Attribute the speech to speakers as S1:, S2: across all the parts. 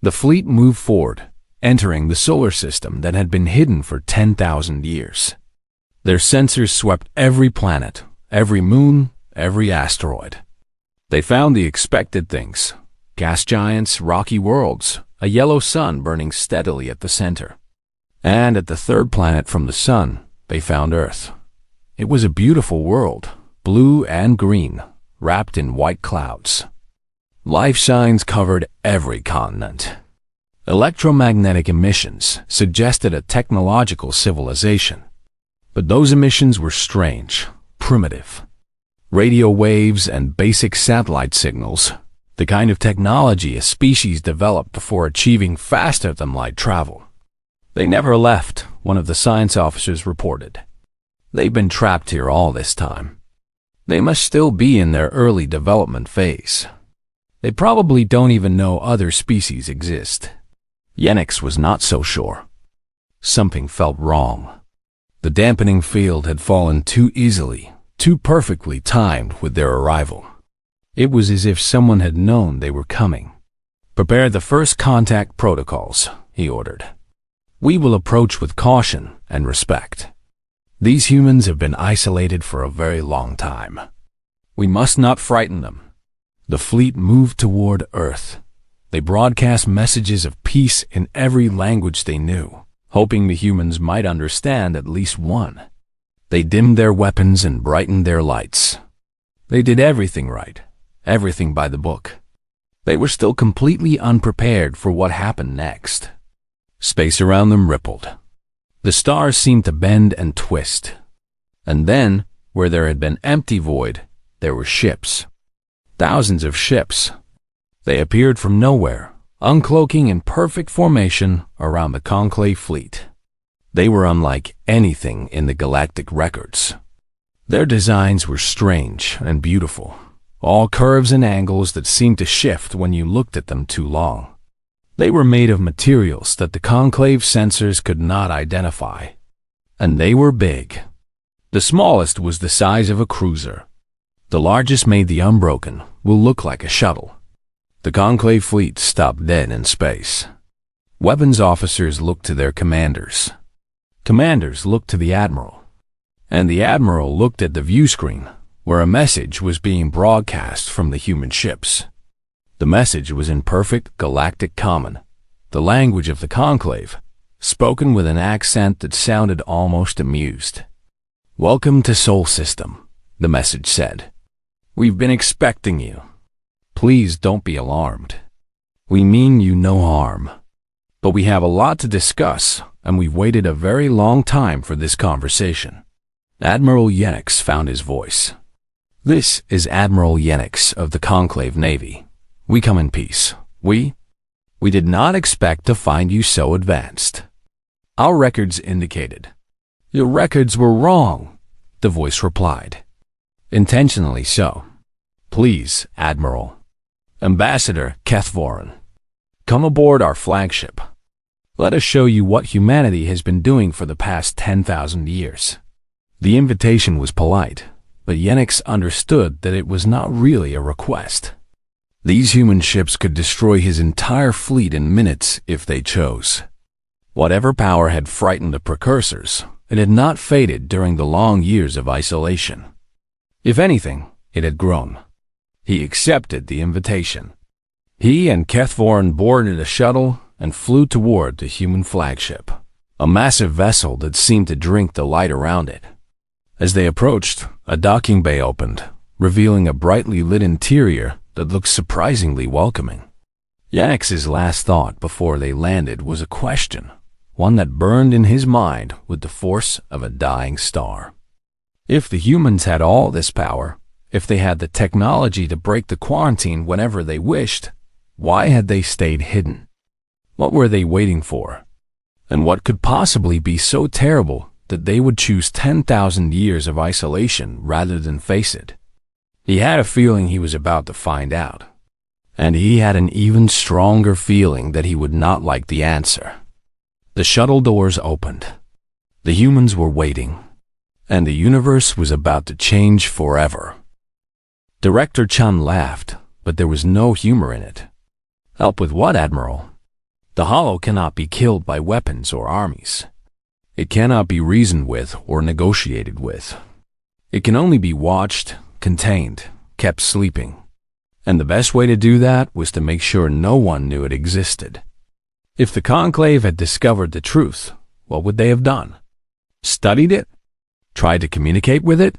S1: The fleet moved forward, entering the solar system that had been hidden for 10,000 years. Their sensors swept every planet, every moon, every asteroid. They found the expected things: gas giants, rocky worlds, a yellow sun burning steadily at the center. And at the third planet from the sun, they found Earth. It was a beautiful world, blue and green, wrapped in white clouds. Life signs covered every continent. Electromagnetic emissions suggested a technological civilization. But those emissions were strange, primitive. Radio waves and basic satellite signals, the kind of technology a species developed before achieving faster-than-light travel. They never left, one of the science officers reported. They've been trapped here all this time. They must still be in their early development phase. They probably don't even know other species exist. Yenix was not so sure. Something felt wrong. The dampening field had fallen too easily, too perfectly timed with their arrival. It was as if someone had known they were coming. "Prepare the first contact protocols," he ordered. "We will approach with caution and respect. These humans have been isolated for a very long time. We must not frighten them." The fleet moved toward Earth. They broadcast messages of peace in every language they knew, hoping the humans might understand at least one. They dimmed their weapons and brightened their lights. They did everything right, everything by the book. They were still completely unprepared for what happened next. Space around them rippled. The stars seemed to bend and twist. And then, where there had been empty void, there were ships. Thousands of ships. They appeared from nowhere, uncloaking in perfect formation around the Conclave fleet. They were unlike anything in the galactic records. Their designs were strange and beautiful, all curves and angles that seemed to shift when you looked at them too long. They were made of materials that the Conclave sensors could not identify. And they were big. The smallest was the size of a cruiser. The largest made the Unbroken will look like a shuttle. The Conclave fleet stopped dead in space. Weapons officers looked to their commanders. Commanders looked to the Admiral. And the Admiral looked at the view screen, where a message was being broadcast from the human ships. The message was in perfect galactic common, the language of the Conclave, spoken with an accent that sounded almost amused. "Welcome to Sol System," the message said. "We've been expecting you. Please don't be alarmed. We mean you no harm. But we have a lot to discuss, and we've waited a very long time for this conversation." Admiral Yenix found his voice. "This is Admiral Yenix of the Conclave Navy. We come in peace. We did not expect to find you so advanced. Our records indicated." "Your records were wrong," the voice replied. "Intentionally so. Please, Admiral. Ambassador Kethvorin, come aboard our flagship. Let us show you what humanity has been doing for the past 10,000 years." The invitation was polite, but Yenix understood that it was not really a request. These human ships could destroy his entire fleet in minutes if they chose. Whatever power had frightened the precursors, it had not faded during the long years of isolation. If anything, it had grown. He accepted the invitation. He and Kethvorin boarded a shuttle and flew toward the human flagship, a massive vessel that seemed to drink the light around it. As they approached, a docking bay opened, revealing a brightly lit interior that looked surprisingly welcoming. Yenix's last thought before they landed was a question, one that burned in his mind with the force of a dying star. If the humans had all this power, if they had the technology to break the quarantine whenever they wished, why had they stayed hidden? What were they waiting for? And what could possibly be so terrible that they would choose 10,000 years of isolation rather than face it? He had a feeling he was about to find out. And he had an even stronger feeling that he would not like the answer. The shuttle doors opened. The humans were waiting. And the universe was about to change forever. Director Chun laughed, but there was no humor in it. "Help with what, Admiral?" The Hollow cannot be killed by weapons or armies. It cannot be reasoned with or negotiated with. It can only be watched, contained, kept sleeping. And the best way to do that was to make sure no one knew it existed. If the Conclave had discovered the truth, what would they have done? Studied it? Tried to communicate with it?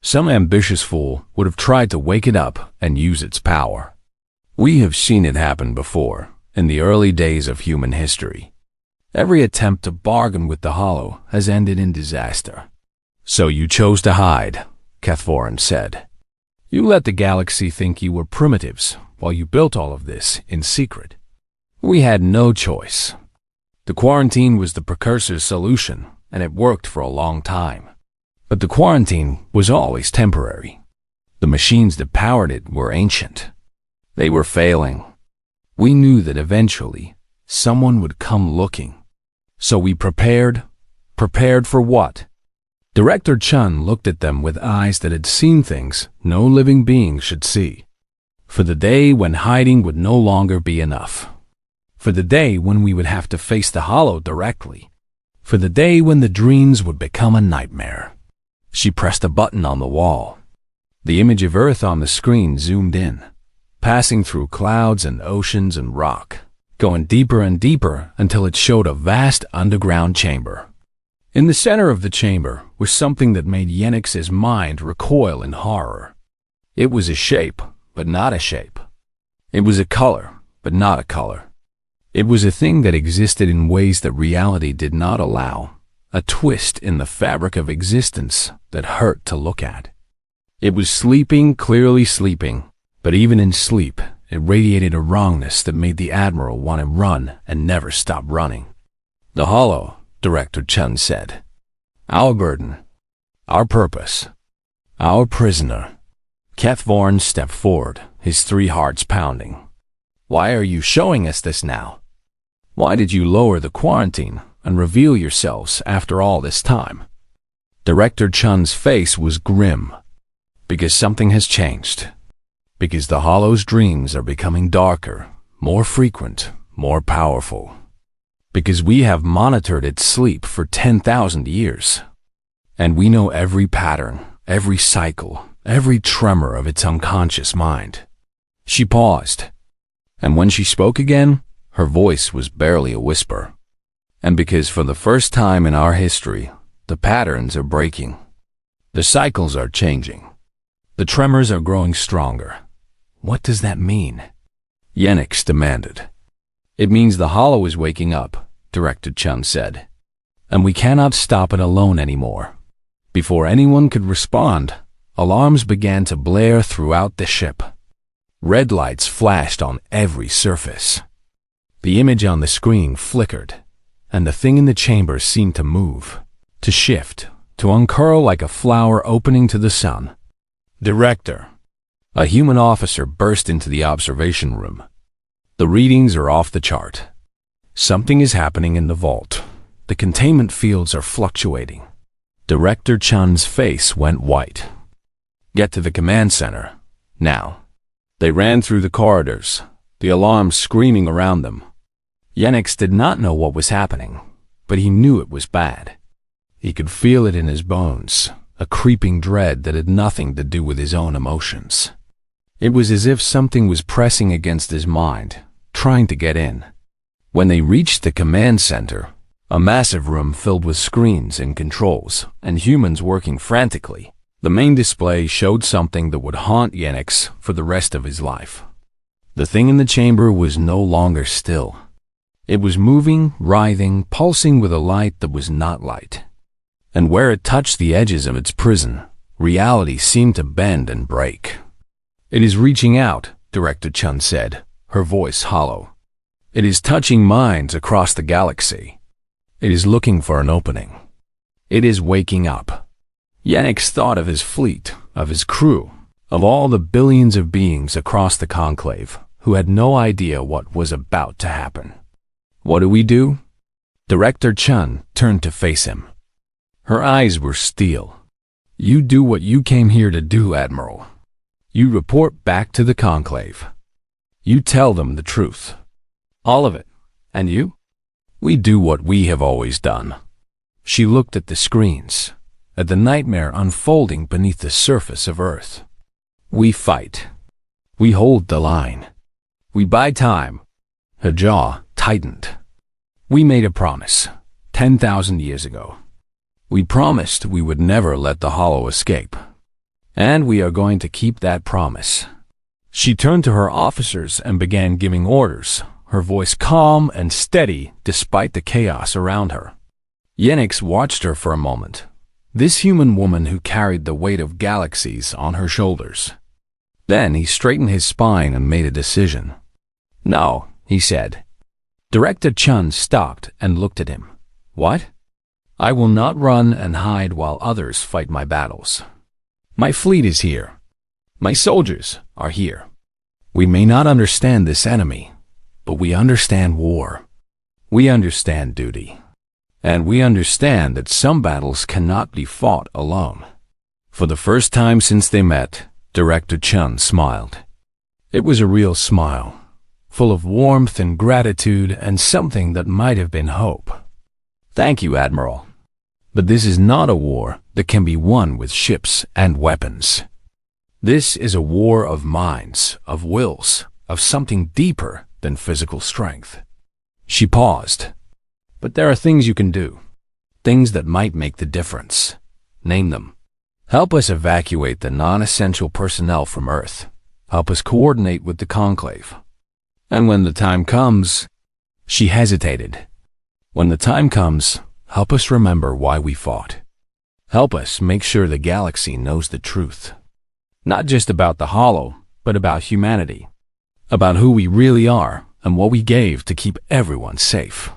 S1: Some ambitious fool would have tried to wake it up and use its power. We have seen it happen before, in the early days of human history. Every attempt to bargain with the Hollow has ended in disaster. So you chose to hide, Cathvorin said. You let the galaxy think you were primitives while you built all of this in secret. We had no choice. The quarantine was the precursor's solution, and it worked for a long time. But the quarantine was always temporary. The machines that powered it were ancient. They were failing. We knew that eventually someone would come looking. So we prepared. Prepared for what? Director Chun looked at them with eyes that had seen things no living being should see. For the day when hiding would no longer be enough. For the day when we would have to face the Hollow directly. For the day when the dreams would become a nightmare. She pressed a button on the wall. The image of Earth on the screen zoomed in, passing through clouds and oceans and rock, going deeper and deeper until it showed a vast underground chamber. In the center of the chamber was something that made Yenix's mind recoil in horror. It was a shape, but not a shape. It was a color, but not a color. It was a thing that existed in ways that reality did not allow, a twist in the fabric of existence that hurt to look at. It was sleeping, clearly sleeping, but even in sleep, it radiated a wrongness that made the Admiral want to run and never stop running. The Hollow, Director Chun said. Our burden. Our purpose. Our prisoner. Cathvorin stepped forward, his 3 hearts pounding. Why are you showing us this now? Why did you lower the quarantine and reveal yourselves after all this time? Director Chun's face was grim. Because something has changed. Because the Hollow's dreams are becoming darker, more frequent, more powerful. Because we have monitored its sleep for 10,000 years. And we know every pattern, every cycle, every tremor of its unconscious mind. She paused. And when she spoke again, her voice was barely a whisper. And because for the first time in our history, the patterns are breaking. The cycles are changing. The tremors are growing stronger. What does that mean? Yenix demanded. It means the Hollow is waking up, Director Chun said. And we cannot stop it alone anymore. Before anyone could respond, alarms began to blare throughout the ship. Red lights flashed on every surface. The image on the screen flickered, and the thing in the chamber seemed to move, to shift, to uncurl like a flower opening to the sun. Director. A human officer burst into the observation room. The readings are off the chart. Something is happening in the vault. The containment fields are fluctuating. Director Chun's face went white. Get to the command center, now. They ran through the corridors, the alarms screaming around them. Yenix did not know what was happening, but he knew it was bad. He could feel it in his bones, a creeping dread that had nothing to do with his own emotions. It was as if something was pressing against his mind, trying to get in. When they reached the command center, a massive room filled with screens and controls, and humans working frantically, the main display showed something that would haunt Yenix for the rest of his life. The thing in the chamber was no longer still. It was moving, writhing, pulsing with a light that was not light. And where it touched the edges of its prison, reality seemed to bend and break. It is reaching out, Director Chun said, her voice hollow. It is touching minds across the galaxy. It is looking for an opening. It is waking up. Yenix thought of his fleet, of his crew, of all the billions of beings across the Conclave who had no idea what was about to happen. What do we do? Director Chun turned to face him. Her eyes were steel. You do what you came here to do, Admiral. You report back to the Conclave. You tell them the truth. All of it. And you? We do what we have always done. She looked at the screens, at the nightmare unfolding beneath the surface of Earth. We fight. We hold the line. We buy time. Her jaw tightened. We made a promise, 10,000 years ago. We promised we would never let the Hollow escape. And we are going to keep that promise. She turned to her officers and began giving orders, her voice calm and steady despite the chaos around her. Yenix watched her for a moment, this human woman who carried the weight of galaxies on her shoulders. Then he straightened his spine and made a decision. No, he said. Director Chun stopped and looked at him. What? I will not run and hide while others fight my battles. My fleet is here. My soldiers are here. We may not understand this enemy, but we understand war. We understand duty. And we understand that some battles cannot be fought alone. For the first time since they met, Director Chun smiled. It was a real smile, full of warmth and gratitude and something that might have been hope. Thank you, Admiral. But this is not a war that can be won with ships and weapons. This is a war of minds, of wills, of something deeper than physical strength. She paused. But there are things you can do. Things that might make the difference. Name them. Help us evacuate the non-essential personnel from Earth. Help us coordinate with the Conclave. And when the time comes, she hesitated. When the time comes, help us remember why we fought. Help us make sure the galaxy knows the truth. Not just about the Hollow, but about humanity. About who we really are and what we gave to keep everyone safe.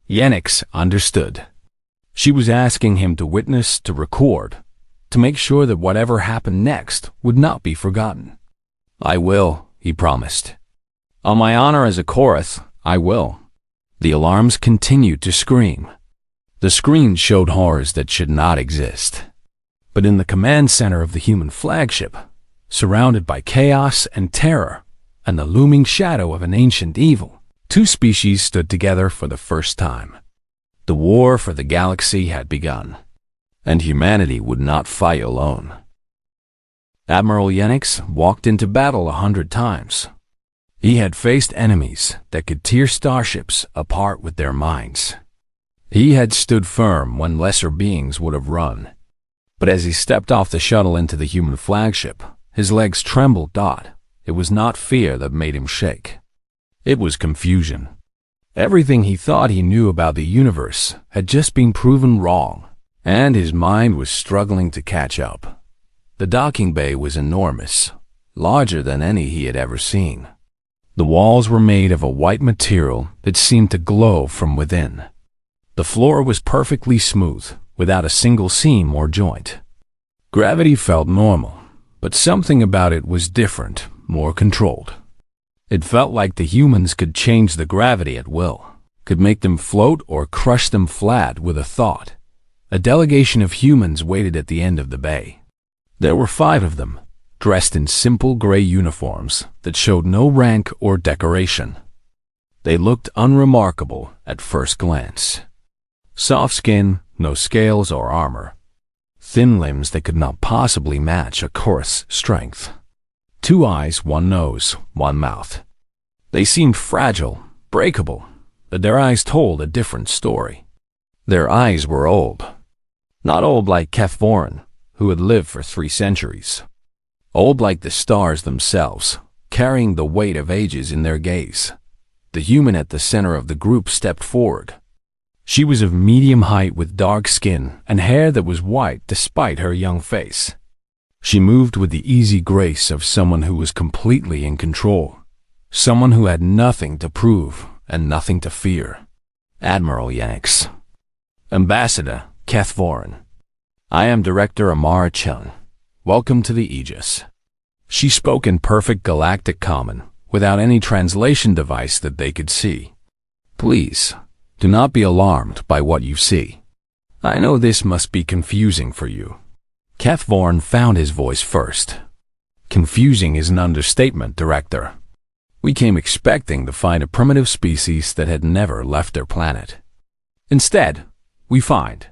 S1: Yenix understood. She was asking him to witness, to record, to make sure that whatever happened next would not be forgotten. I will, he promised. On my honor as a Korath, I will. The alarms continued to scream. The screen showed horrors that should not exist. But in the command center of the human flagship, surrounded by chaos and terror and the looming shadow of an ancient evil, two species stood together for the first time. The war for the galaxy had begun, and humanity would not fight alone. Admiral Yenix walked into battle 100 times. He had faced enemies that could tear starships apart with their minds. He had stood firm when lesser beings would have run. But as he stepped off the shuttle into the human flagship, his legs trembled. It was not fear that made him shake. It was confusion. Everything he thought he knew about the universe had just been proven wrong, and his mind was struggling to catch up. The docking bay was enormous, larger than any he had ever seen. The walls were made of a white material that seemed to glow from within. The floor was perfectly smooth, without a single seam or joint. Gravity felt normal, but something about it was different, more controlled. It felt like the humans could change the gravity at will, could make them float or crush them flat with a thought. A delegation of humans waited at the end of the bay. There were 5 of them, dressed in simple gray uniforms that showed no rank or decoration. They looked unremarkable at first glance. Soft skin, no scales or armor. Thin limbs that could not possibly match a Korath's strength. 2 eyes, 1 nose, 1 mouth. They seemed fragile, breakable, but their eyes told a different story. Their eyes were old. Not old like Kefvorin, who had lived for 3 centuries. Old like the stars themselves, carrying the weight of ages in their gaze. The human at the center of the group stepped forward. She was of medium height with dark skin and hair that was white despite her young face. She moved with the easy grace of someone who was completely in control, someone who had nothing to prove and nothing to fear. Admiral Yenix. Ambassador Kefvorin. I am Director Amara Chun. Welcome to the Aegis. She spoke in perfect galactic common, without any translation device that they could see. Please, do not be alarmed by what you see. I know this must be confusing for you. Kefvorin found his voice first. Confusing is an understatement, Director. We came expecting to find a primitive species that had never left their planet. Instead, we find."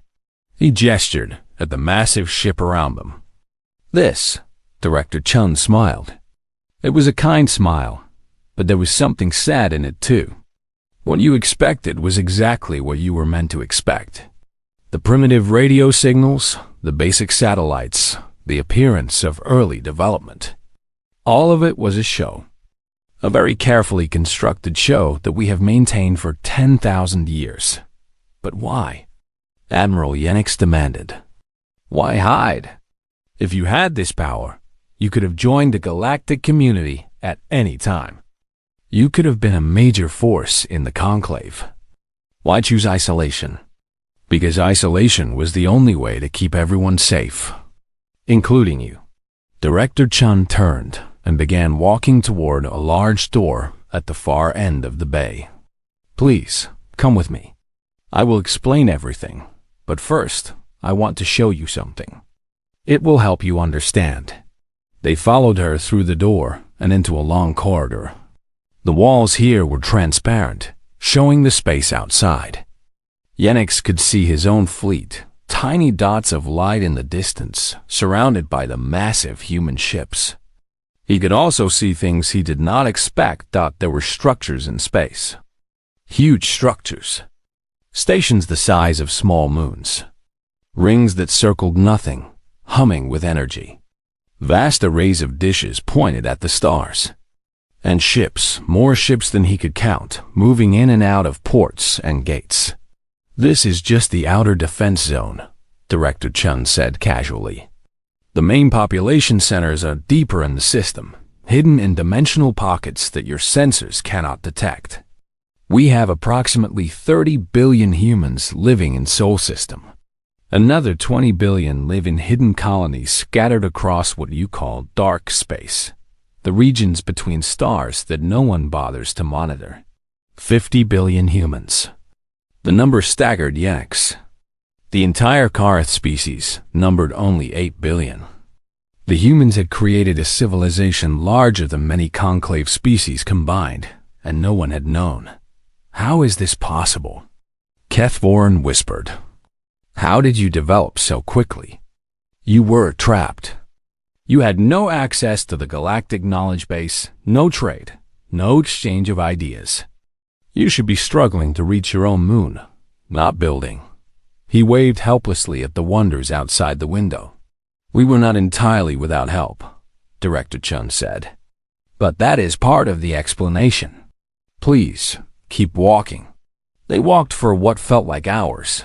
S1: He gestured at the massive ship around them. "This," Director Chun smiled. It was a kind smile, but there was something sad in it too. What you expected was exactly what you were meant to expect. The primitive radio signals, the basic satellites, the appearance of early development. All of it was a show. A very carefully constructed show that we have maintained for 10,000 years. But why? Admiral Yenix demanded. Why hide? If you had this power, you could have joined the galactic community at any time. You could have been a major force in the conclave. Why choose isolation? Because isolation was the only way to keep everyone safe, including you. Director Chun turned and began walking toward a large door at the far end of the bay. "Please, come with me. I will explain everything, but first, I want to show you something. It will help you understand." They followed her through the door and into a long corridor. The walls here were transparent, showing the space outside. Yenix could see his own fleet, tiny dots of light in the distance, surrounded by the massive human ships. He could also see things he did not expect. There were structures in space. Huge structures. Stations the size of small moons. Rings that circled nothing, humming with energy. Vast arrays of dishes pointed at the stars. And ships, more ships than he could count, moving in and out of ports and gates. "This is just the outer defense zone," Director Chun said casually. "The main population centers are deeper in the system, hidden in dimensional pockets that your sensors cannot detect. We have approximately 30 billion humans living in Sol System. Another 20 billion live in hidden colonies scattered across what you call dark space, the regions between stars that no one bothers to monitor. 50 billion humans." The number staggered Yenix. The entire Karth species numbered only 8 billion. The humans had created a civilization larger than many conclave species combined, and no one had known. How is this possible? Kethvorin whispered. How did you develop so quickly? You were trapped. You had no access to the galactic knowledge base, no trade, no exchange of ideas. You should be struggling to reach your own moon, not building. He waved helplessly at the wonders outside the window. We were not entirely without help, Director Chun said. But that is part of the explanation. Please, keep walking. They walked for what felt like hours.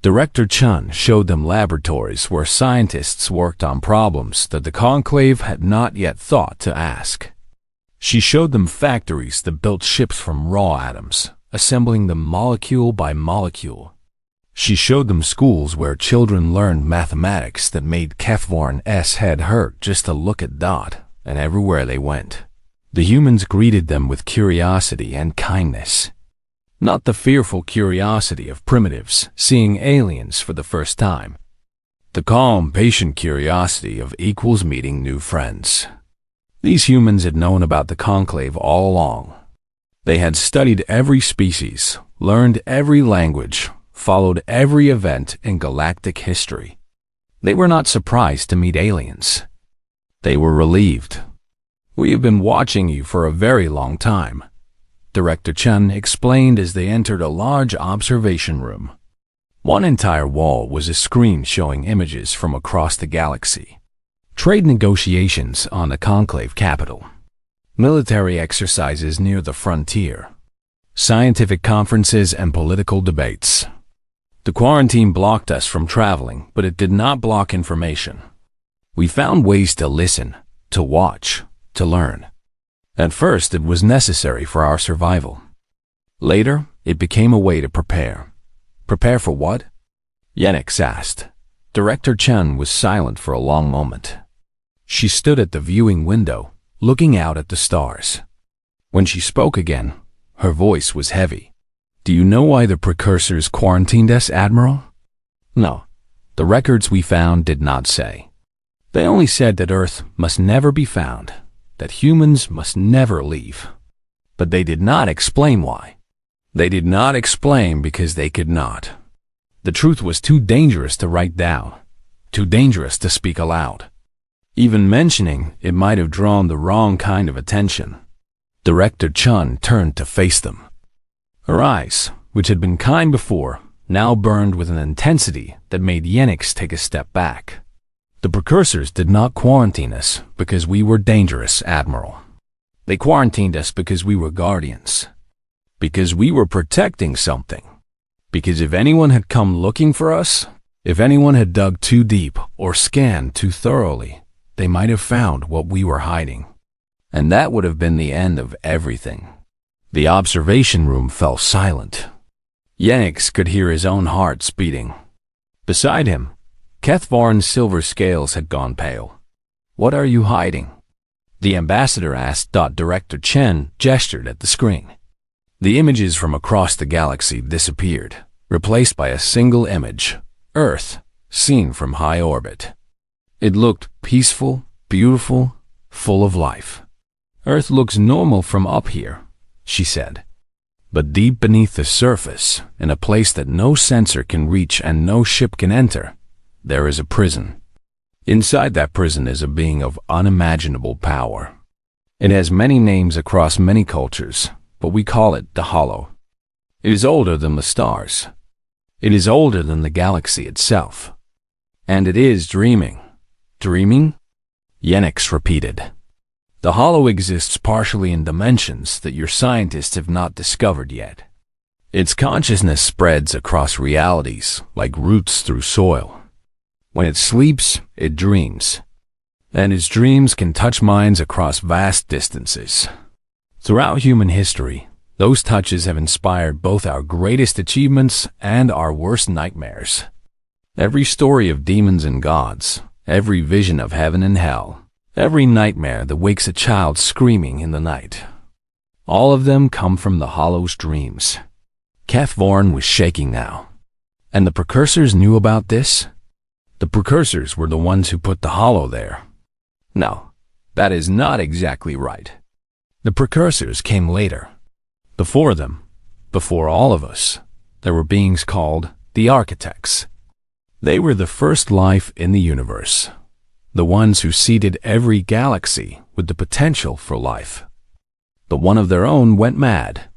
S1: Director Chun showed them laboratories where scientists worked on problems that the Conclave had not yet thought to ask. She showed them factories that built ships from raw atoms, assembling them molecule by molecule. She showed them schools where children learned mathematics that made Kethvorin's head hurt just to look at Dot, and everywhere they went, the humans greeted them with curiosity and kindness. Not the fearful curiosity of primitives seeing aliens for the first time. The calm, patient curiosity of equals meeting new friends. These humans had known about the Conclave all along. They had studied every species, learned every language, followed every event in galactic history. They were not surprised to meet aliens. They were relieved. We have been watching you for a very long time, Director Chun explained as they entered a large observation room. One entire wall was a screen showing images from across the galaxy. Trade negotiations on the Conclave capital. Military exercises near the frontier. Scientific conferences and political debates. The quarantine blocked us from traveling, but it did not block information. We found ways to listen, to watch, to learn. At first, it was necessary for our survival. Later, it became a way to prepare. Prepare for what? Yenix asked. Director Chun was silent for a long moment. She stood at the viewing window, looking out at the stars. When she spoke again, her voice was heavy. Do you know why the precursors quarantined us, Admiral? No, the records we found did not say. They only said that Earth must never be found, that humans must never leave. But they did not explain why. They did not explain because they could not. The truth was too dangerous to write down, too dangerous to speak aloud. Even mentioning it might have drawn the wrong kind of attention. Director Chun turned to face them. Her eyes, which had been kind before, now burned with an intensity that made Yenix take a step back. The precursors did not quarantine us because we were dangerous, Admiral. They quarantined us because we were guardians. Because we were protecting something. Because if anyone had come looking for us, if anyone had dug too deep or scanned too thoroughly, they might have found what we were hiding. And that would have been the end of everything. The observation room fell silent. Yenix could hear his own heart beating. Beside him, Kethvarn's silver scales had gone pale. "What are you hiding?" the ambassador asked. Director Chen gestured at the screen. The images from across the galaxy disappeared, replaced by a single image, Earth, seen from high orbit. It looked peaceful, beautiful, full of life. "Earth looks normal from up here," she said. "But deep beneath the surface, in a place that no sensor can reach and no ship can enter, there is a prison. Inside that prison is a being of unimaginable power. It has many names across many cultures, but we call it the Hollow. It is older than the stars. It is older than the galaxy itself. And it is dreaming." "Dreaming?" Yenix repeated. "The Hollow exists partially in dimensions that your scientists have not discovered yet. Its consciousness spreads across realities like roots through soil. When it sleeps, it dreams. And its dreams can touch minds across vast distances. Throughout human history, those touches have inspired both our greatest achievements and our worst nightmares. Every story of demons and gods, every vision of heaven and hell, every nightmare that wakes a child screaming in the night. All of them come from the Hollow's dreams." Kethvarn was shaking now. "And the precursors knew about this?" "The precursors were the ones who put the Hollow there." "No, that is not exactly right. The precursors came later. Before them, before all of us, there were beings called the Architects. They were the first life in the universe, the ones who seeded every galaxy with the potential for life. But one of their own went mad.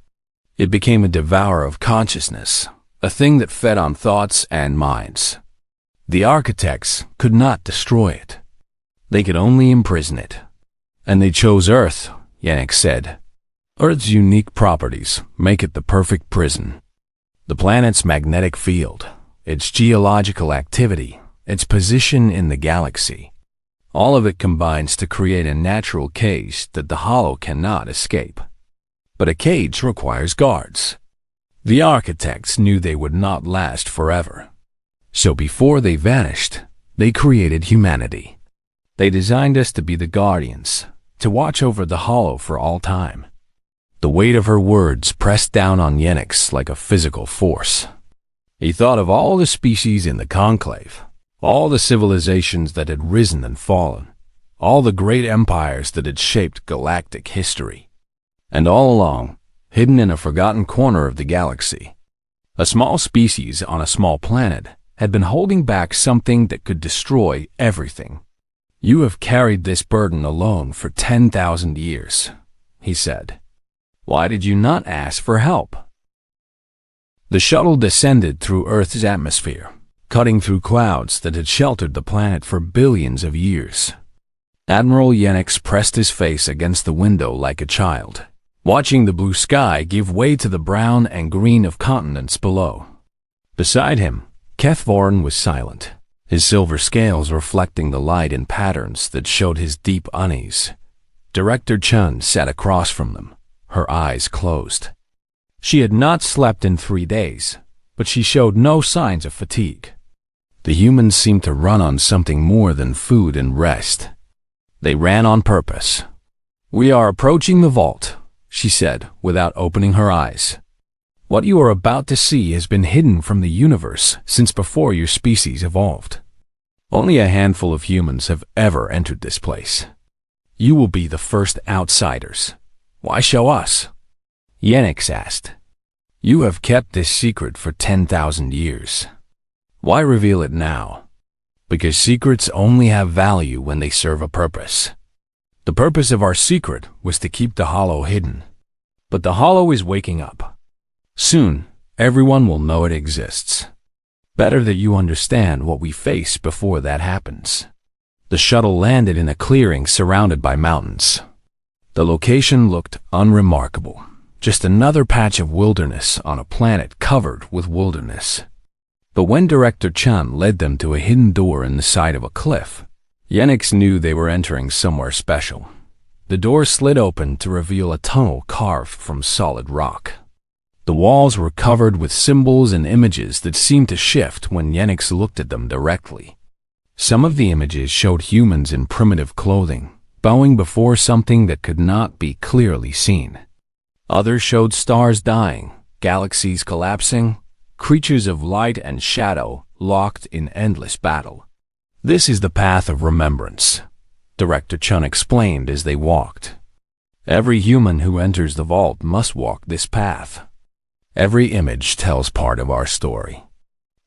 S1: It became a devourer of consciousness, a thing that fed on thoughts and minds. The Architects could not destroy it. They could only imprison it. And they chose Earth," Yenix said. "Earth's unique properties make it the perfect prison. The planet's magnetic field, its geological activity, its position in the galaxy. All of it combines to create a natural cage that the Hollow cannot escape. But a cage requires guards. The Architects knew they would not last forever. So before they vanished, they created humanity. They designed us to be the guardians, to watch over the Hollow for all time." The weight of her words pressed down on Yenix like a physical force. He thought of all the species in the Conclave, all the civilizations that had risen and fallen, all the great empires that had shaped galactic history. And all along, hidden in a forgotten corner of the galaxy, a small species on a small planet had been holding back something that could destroy everything. "You have carried this burden alone for 10,000 years, he said. "Why did you not ask for help?" The shuttle descended through Earth's atmosphere, cutting through clouds that had sheltered the planet for billions of years. Admiral Yenix pressed his face against the window like a child, watching the blue sky give way to the brown and green of continents below. Beside him, Kethvarn was silent, his silver scales reflecting the light in patterns that showed his deep unease. Director Chun sat across from them, her eyes closed. She had not slept in 3 days, but she showed no signs of fatigue. The humans seemed to run on something more than food and rest. They ran on purpose. "We are approaching the vault," she said, without opening her eyes. "What you are about to see has been hidden from the universe since before your species evolved. Only a handful of humans have ever entered this place. You will be the first outsiders. Why show us? Yenix asked. You have kept this secret for 10,000 years. Why reveal it now? Because secrets only have value when they serve a purpose. The purpose of our secret was to keep the hollow hidden. But the hollow is waking up. Soon, everyone will know it exists. Better that you understand what we face before that happens. The shuttle landed in a clearing surrounded by mountains. The location looked unremarkable, just another patch of wilderness on a planet covered with wilderness. But when Director Chun led them to a hidden door in the side of a cliff, Yenix knew they were entering somewhere special. The door slid open to reveal a tunnel carved from solid rock. The walls were covered with symbols and images that seemed to shift when Yenix looked at them directly. Some of the images showed humans in primitive clothing, bowing before something that could not be clearly seen. Others showed stars dying, galaxies collapsing, creatures of light and shadow locked in endless battle. This is the path of remembrance, Director Chun explained as they walked. Every human who enters the vault must walk this path. Every image tells part of our story.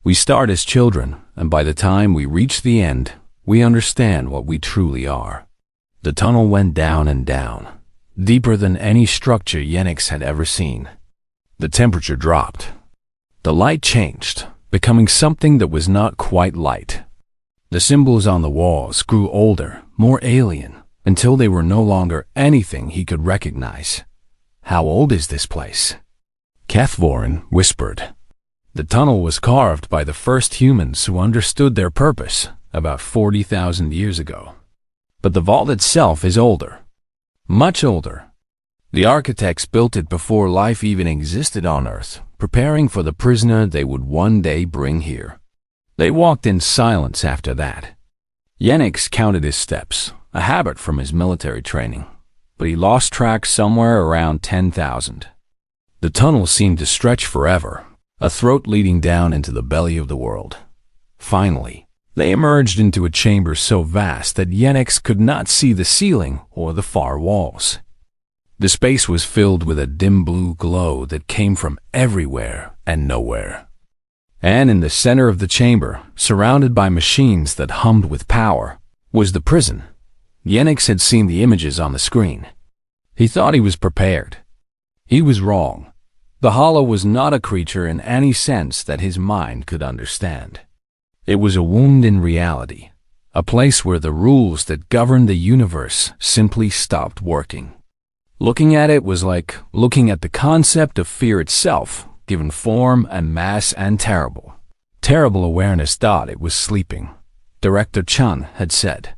S1: We start as children, and by the time we reach the end, we understand what we truly are. The tunnel went down and down, deeper than any structure Yenix had ever seen. The temperature dropped. The light changed, becoming something that was not quite light. The symbols on the walls grew older, more alien, until they were no longer anything he could recognize. How old is this place? Kethvorin whispered. The tunnel was carved by the first humans who understood their purpose about 40,000 years ago. But the vault itself is older, much older. The architects built it before life even existed on Earth, preparing for the prisoner they would one day bring here. They walked in silence after that. Yenix counted his steps, a habit from his military training, but he lost track somewhere around 10,000. The tunnel seemed to stretch forever, a throat leading down into the belly of the world. Finally, they emerged into a chamber so vast that Yenix could not see the ceiling or the far walls. The space was filled with a dim blue glow that came from everywhere and nowhere. And in the center of the chamber, surrounded by machines that hummed with power, was the prison. Yenix had seen the images on the screen. He thought he was prepared. He was wrong. The hollow was not a creature in any sense that his mind could understand. It was a wound in reality, a place where the rules that governed the universe simply stopped working. Looking at it was like looking at the concept of fear itself, given form and mass and terrible. Terrible awareness thought it was sleeping, Director Chun had said.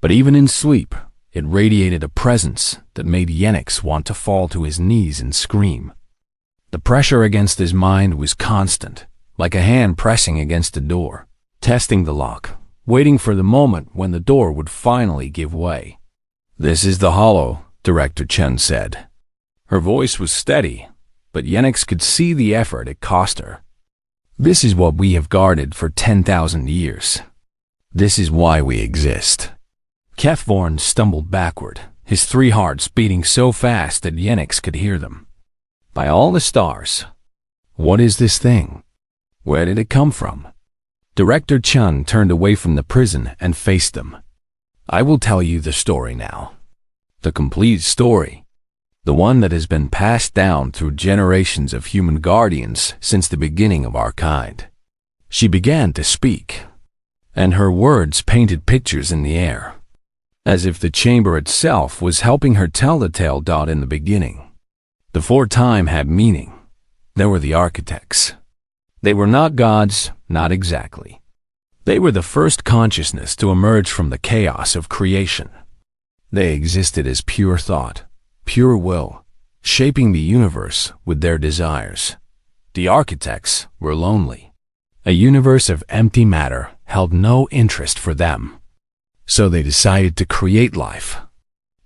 S1: But even in sleep, it radiated a presence that made Yenix want to fall to his knees and scream. The pressure against his mind was constant, like a hand pressing against a door, testing the lock, waiting for the moment when the door would finally give way. "This is the hollow," Director Chun said. Her voice was steady, but Yenix could see the effort it cost her. "This is what we have guarded for 10,000 years. This is why we exist." Kethvorn stumbled backward, his 3 hearts beating so fast that Yenix could hear them. "By all the stars, what is this thing? Where did it come from?" Director Chun turned away from the prison and faced them. "I will tell you the story now. The complete story. The one that has been passed down through generations of human guardians since the beginning of our kind." She began to speak, and her words painted pictures in the air, as if the chamber itself was helping her tell the tale. In the beginning, the 4 time had meaning. There were the architects. They were not gods, not exactly. They were the first consciousness to emerge from the chaos of creation. They existed as pure thought, pure will, shaping the universe with their desires. The architects were lonely. A universe of empty matter held no interest for them. So they decided to create life.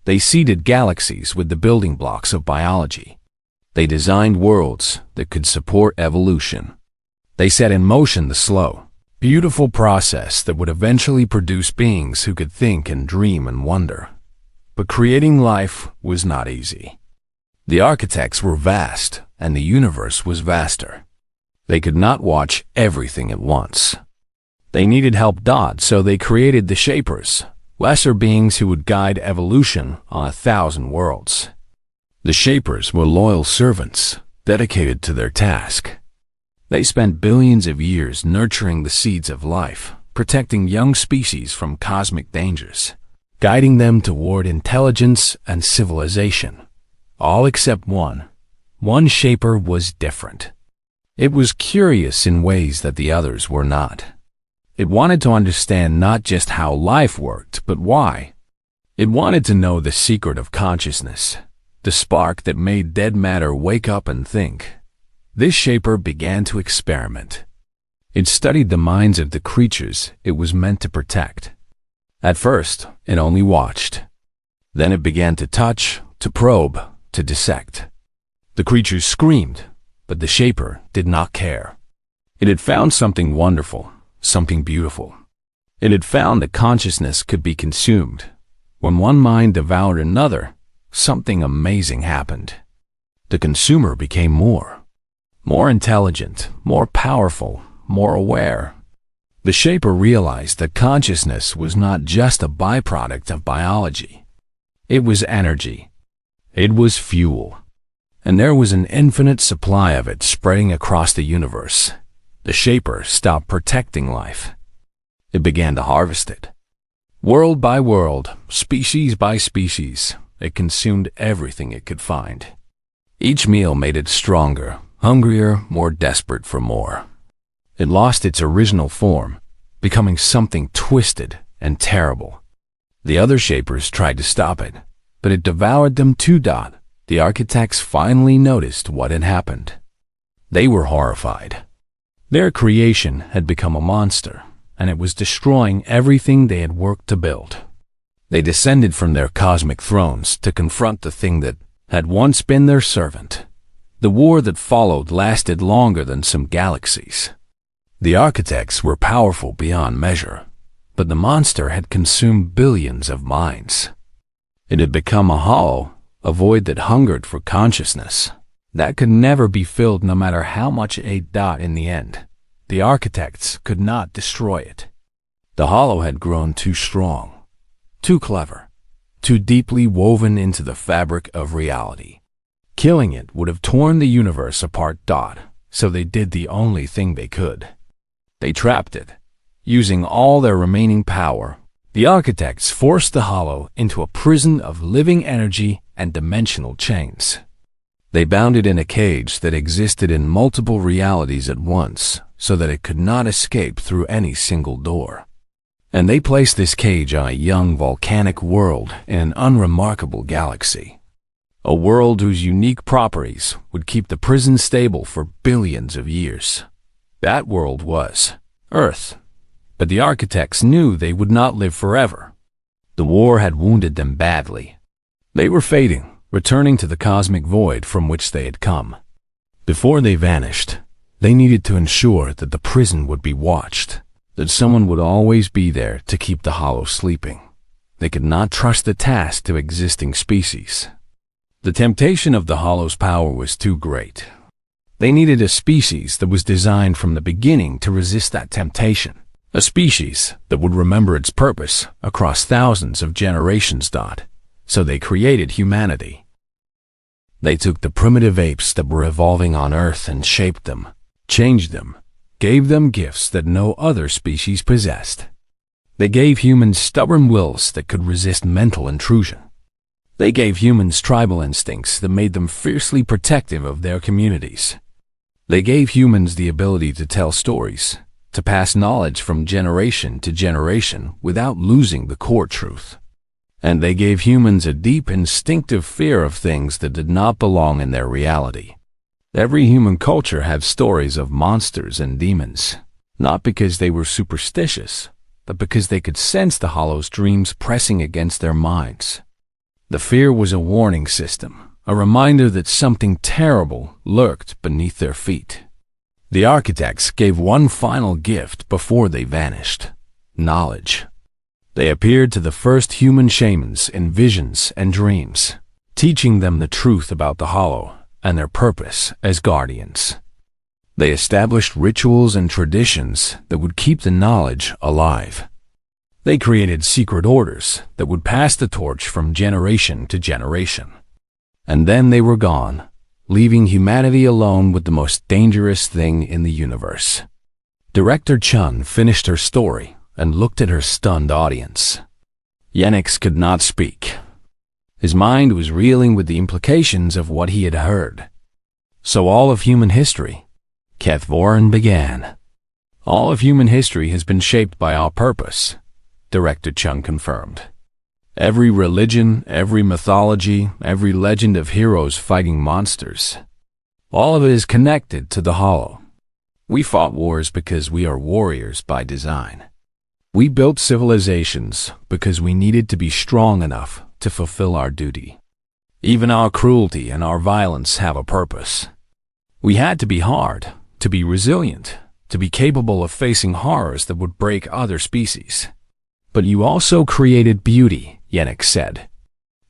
S1: They seeded galaxies with the building blocks of biology. They designed worlds that could support evolution. They set in motion the slow, beautiful process that would eventually produce beings who could think and dream and wonder. But creating life was not easy. The architects were vast, and the universe was vaster. They could not watch everything at once. They needed help, so they created the Shapers, lesser beings who would guide evolution on 1,000 worlds. The Shapers were loyal servants, dedicated to their task. They spent billions of years nurturing the seeds of life, protecting young species from cosmic dangers, guiding them toward intelligence and civilization. All except one. One Shaper was different. It was curious in ways that the others were not. It wanted to understand not just how life worked, but why. It wanted to know the secret of consciousness, the spark that made dead matter wake up and think. This Shaper began to experiment. It studied the minds of the creatures it was meant to protect. At first, it only watched. Then it began to touch, to probe, to dissect. The creatures screamed, but the Shaper did not care. It had found something wonderful, something beautiful. It had found that consciousness could be consumed. When one mind devoured another, something amazing happened. The consumer became more intelligent, more powerful, more aware. The Shaper realized that consciousness was not just a byproduct of biology. It was energy. It was fuel. And there was an infinite supply of it spreading across the universe. The Shaper stopped protecting life. It began to harvest it. World by world, species by species, it consumed everything it could find. Each meal made it stronger, hungrier, more desperate for more. It lost its original form, becoming something twisted and terrible. The other Shapers tried to stop it, but it devoured them too. The architects finally noticed what had happened. They were horrified. Their creation had become a monster, and it was destroying everything they had worked to build. They descended from their cosmic thrones to confront the thing that had once been their servant. The war that followed lasted longer than some galaxies. The architects were powerful beyond measure, but the monster had consumed billions of minds. It had become a hollow, a void that hungered for consciousness, that could never be filled no matter how much it ate. In the end, the architects could not destroy it. The hollow had grown too strong, too clever, too deeply woven into the fabric of reality. Killing it would have torn the universe apart. So they did the only thing they could. They trapped it. Using all their remaining power, the architects forced the hollow into a prison of living energy and dimensional chains. They bound it in a cage that existed in multiple realities at once, so that it could not escape through any single door. And they placed this cage on a young volcanic world in an unremarkable galaxy. A world whose unique properties would keep the prison stable for billions of years. That world was Earth. But the architects knew they would not live forever. The war had wounded them badly. They were fading, returning to the cosmic void from which they had come. Before they vanished, they needed to ensure that the prison would be watched, that someone would always be there to keep the hollow sleeping. They could not trust the task to existing species. The temptation of the hollow's power was too great. They needed a species that was designed from the beginning to resist that temptation. A species that would remember its purpose across thousands of generations. So they created humanity. They took the primitive apes that were evolving on Earth and shaped them, changed them, gave them gifts that no other species possessed. They gave humans stubborn wills that could resist mental intrusion. They gave humans tribal instincts that made them fiercely protective of their communities. They gave humans the ability to tell stories, to pass knowledge from generation to generation without losing the core truth. And they gave humans a deep instinctive fear of things that did not belong in their reality. Every human culture had stories of monsters and demons, not because they were superstitious, but because they could sense the hollow's dreams pressing against their minds. The fear was a warning system, a reminder that something terrible lurked beneath their feet. The architects gave one final gift before they vanished: knowledge. They appeared to the first human shamans in visions and dreams, teaching them the truth about the Hollow and their purpose as guardians. They established rituals and traditions that would keep the knowledge alive. They created secret orders that would pass the torch from generation to generation. And then they were gone, leaving humanity alone with the most dangerous thing in the universe. Director Chun finished her story and looked at her stunned audience. Yennex could not speak. His mind was reeling with the implications of what he had heard. So all of human history, Kethvorin began. All of human history has been shaped by our purpose, Director Chun confirmed. Every religion, every mythology, every legend of heroes fighting monsters, all of it is connected to the Hollow. We fought wars because we are warriors by design. We built civilizations because we needed to be strong enough to fulfill our duty. Even our cruelty and our violence have a purpose. We had to be hard, to be resilient, to be capable of facing horrors that would break other species. But you also created beauty, Yennex said.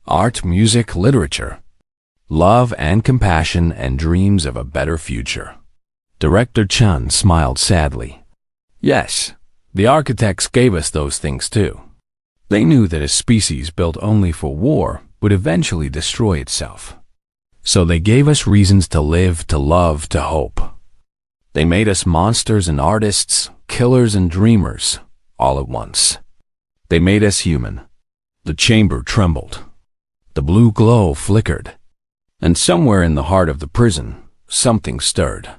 S1: Art, music, literature. Love and compassion and dreams of a better future. Director Chun smiled sadly. Yes, the architects gave us those things too. They knew that a species built only for war would eventually destroy itself. So they gave us reasons to live, to love, to hope. They made us monsters and artists, killers and dreamers, all at once. They made us human. The chamber trembled. The blue glow flickered. And somewhere in the heart of the prison, something stirred.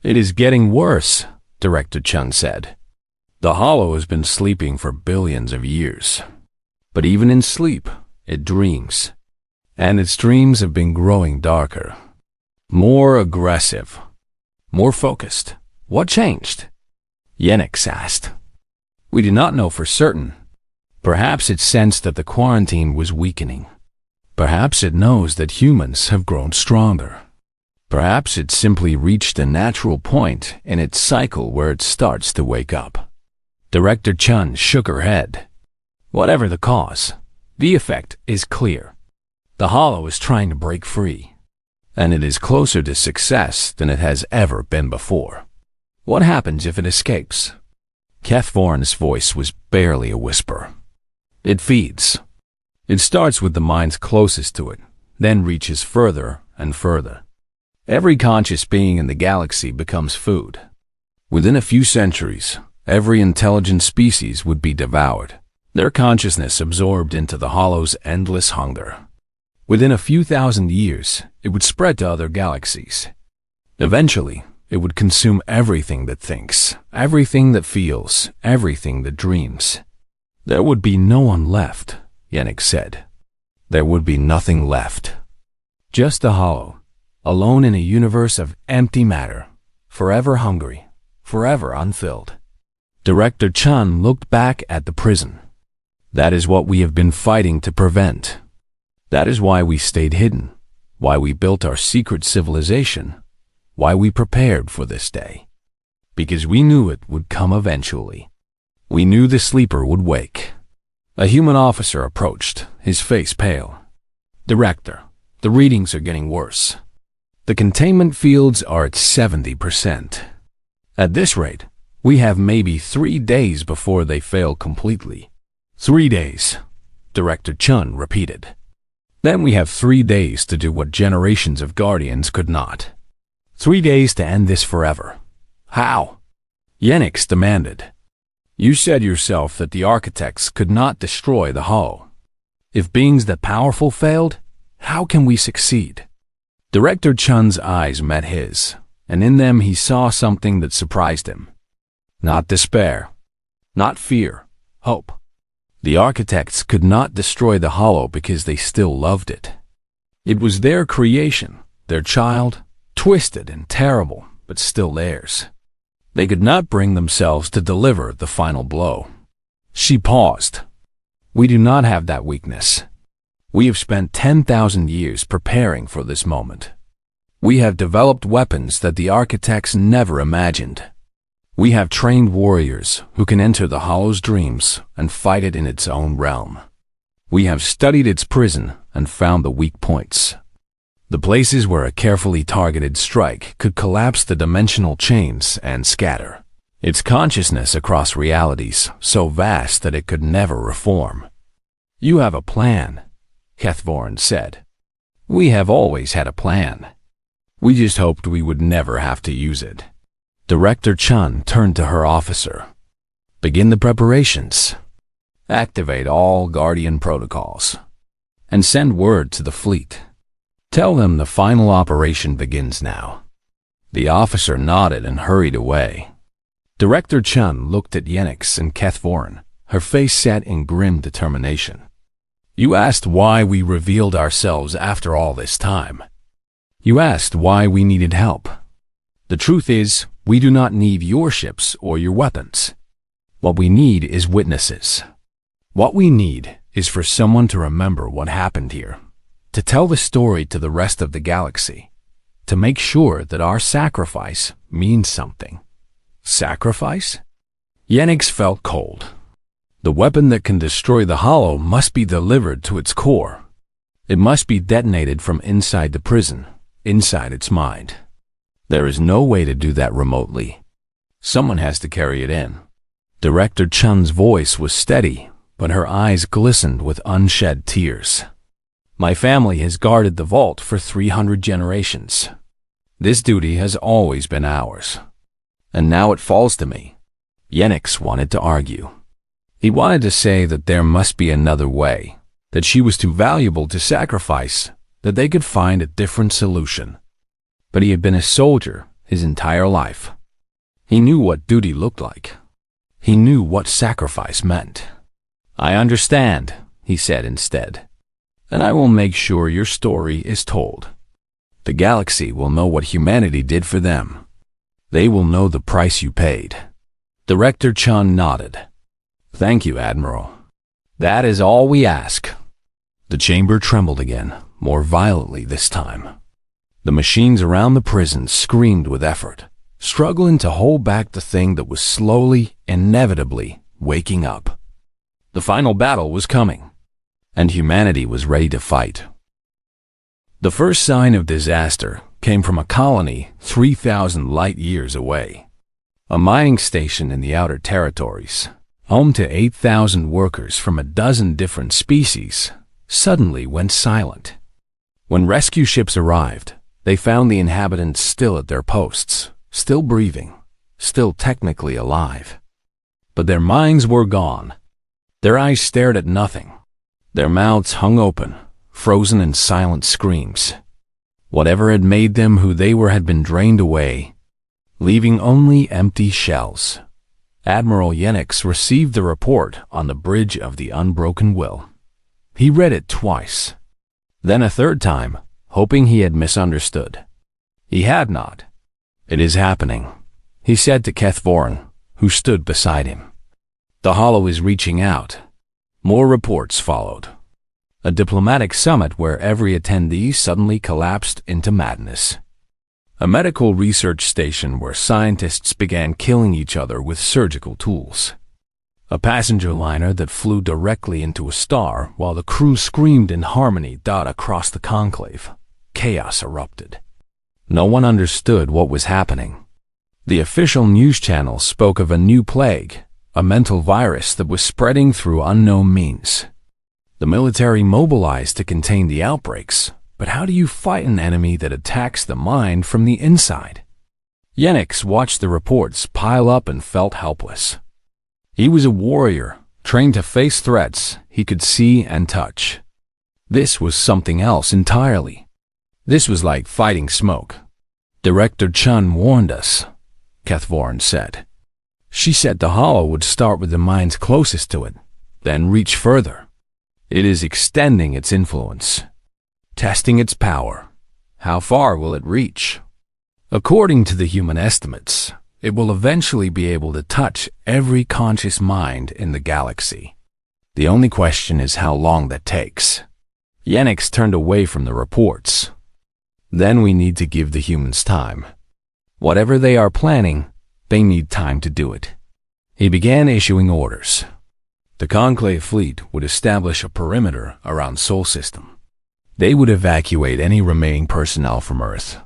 S1: It is getting worse, Director Chun said. The Hollow has been sleeping for billions of years. But even in sleep, it dreams. And its dreams have been growing darker. More aggressive. More focused. What changed? Yennex asked. We do not know for certain. Perhaps it sensed that the quarantine was weakening. Perhaps it knows that humans have grown stronger. Perhaps it simply reached a natural point in its cycle where it starts to wake up. Director Chun shook her head. Whatever the cause, the effect is clear. The Hollow is trying to break free, and it is closer to success than it has ever been before. What happens if it escapes? Kethvorin's voice was barely a whisper. It feeds. It starts with the minds closest to it, then reaches further and further. Every conscious being in the galaxy becomes food. Within a few centuries, every intelligent species would be devoured, their consciousness absorbed into the Hollow's endless hunger. Within a few thousand years, it would spread to other galaxies. Eventually, it would consume everything that thinks, everything that feels, everything that dreams. There would be no one left, Yennex said. There would be nothing left. Just the Hollow, alone in a universe of empty matter, forever hungry, forever unfilled. Director Chun looked back at the prison. That is what we have been fighting to prevent. That is why we stayed hidden, why we built our secret civilization, why we prepared for this day. Because we knew it would come eventually. We knew the sleeper would wake. A human officer approached, his face pale. Director, the readings are getting worse. The containment fields are at 70%. At this rate, we have maybe 3 days before they fail completely. 3 days, Director Chun repeated. Then we have 3 days to do what generations of Guardians could not. 3 days to end this forever. How? Yennex demanded. You said yourself that the architects could not destroy the Hollow. If beings that powerful failed, how can we succeed? Director Chun's eyes met his, and in them he saw something that surprised him. Not despair, not fear, hope. The architects could not destroy the Hollow because they still loved it. It was their creation, their child, twisted and terrible, but still theirs. They could not bring themselves to deliver the final blow. She paused. We do not have that weakness. We have spent 10,000 years preparing for this moment. We have developed weapons that the architects never imagined. We have trained warriors who can enter the Hollow's dreams and fight it in its own realm. We have studied its prison and found the weak points. The places where a carefully targeted strike could collapse the dimensional chains and scatter its consciousness across realities so vast that it could never reform. You have a plan, Kethvorin said. We have always had a plan. We just hoped we would never have to use it. Director Chun turned to her officer. Begin the preparations. Activate all Guardian protocols. And send word to the fleet. Tell them the final operation begins now. The officer nodded and hurried away. Director Chun looked at Yennex and Kethvorin, her face set in grim determination. You asked why we revealed ourselves after all this time. You asked why we needed help. The truth is, we do not need your ships or your weapons. What we need is witnesses. What we need is for someone to remember what happened here, to tell the story to the rest of the galaxy, to make sure that our sacrifice means something. Sacrifice? Yennex felt cold. The weapon that can destroy the Hollow must be delivered to its core. It must be detonated from inside the prison, inside its mind. There is no way to do that remotely. Someone has to carry it in. Director Chun's voice was steady, but her eyes glistened with unshed tears. My family has guarded the vault for 300 generations. This duty has always been ours. And now it falls to me. Yennex wanted to argue. He wanted to say that there must be another way, that she was too valuable to sacrifice, that they could find a different solution. But he had been a soldier his entire life. He knew what duty looked like. He knew what sacrifice meant. I understand, he said instead. And I will make sure your story is told. The galaxy will know what humanity did for them. They will know the price you paid. Director Chun nodded. Thank you, Admiral. That is all we ask. The chamber trembled again, more violently this time. The machines around the prison screamed with effort, struggling to hold back the thing that was slowly, inevitably waking up. The final battle was coming, and humanity was ready to fight. The first sign of disaster came from a colony 3,000 light years away. A mining station in the outer territories, home to 8,000 workers from a dozen different species, suddenly went silent. When rescue ships arrived, they found the inhabitants still at their posts, still breathing, still technically alive. But their minds were gone. Their eyes stared at nothing. Their mouths hung open, frozen in silent screams. Whatever had made them who they were had been drained away, leaving only empty shells. Admiral Yennex received the report on the Bridge of the Unbroken Will. He read it twice, then a third time, hoping he had misunderstood. He had not. It is happening, he said to Kethvorin, who stood beside him. The Hollow is reaching out. More reports followed. A diplomatic summit where every attendee suddenly collapsed into madness. A medical research station where scientists began killing each other with surgical tools. A passenger liner that flew directly into a star while the crew screamed in harmony across the conclave. Chaos erupted. No one understood what was happening. The official news channel spoke of a new plague, a mental virus that was spreading through unknown means. The military mobilized to contain the outbreaks, but how do you fight an enemy that attacks the mind from the inside? Yennex watched the reports pile up and felt helpless. He was a warrior, trained to face threats he could see and touch. This was something else entirely. This was like fighting smoke. Director Chun warned us, Kethvorin said. She said the Hollow would start with the minds closest to it, then reach further. It is extending its influence, testing its power. How far will it reach? According to the human estimates, it will eventually be able to touch every conscious mind in the galaxy. The only question is how long that takes. Yennex turned away from the reports. Then we need to give the humans time. Whatever they are planning, they need time to do it. He began issuing orders. The Conclave fleet would establish a perimeter around Sol System. They would evacuate any remaining personnel from Earth.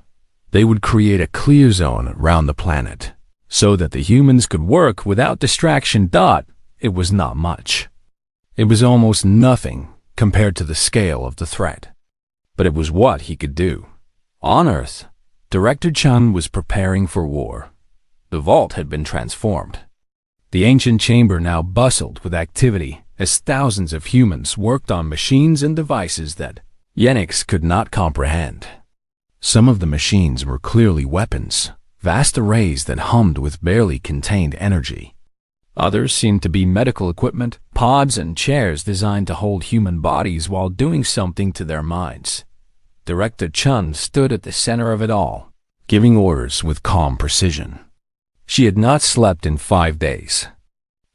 S1: They would create a clear zone around the planet, so that the humans could work without distraction. It was not much. It was almost nothing compared to the scale of the threat. But it was what he could do. On Earth, Director Chun was preparing for war. The vault had been transformed. The ancient chamber now bustled with activity as thousands of humans worked on machines and devices that Yenix could not comprehend. Some of the machines were clearly weapons, vast arrays that hummed with barely contained energy. Others seemed to be medical equipment, pods and chairs designed to hold human bodies while doing something to their minds. Director Chun stood at the center of it all, giving orders with calm precision. She had not slept in 5 days.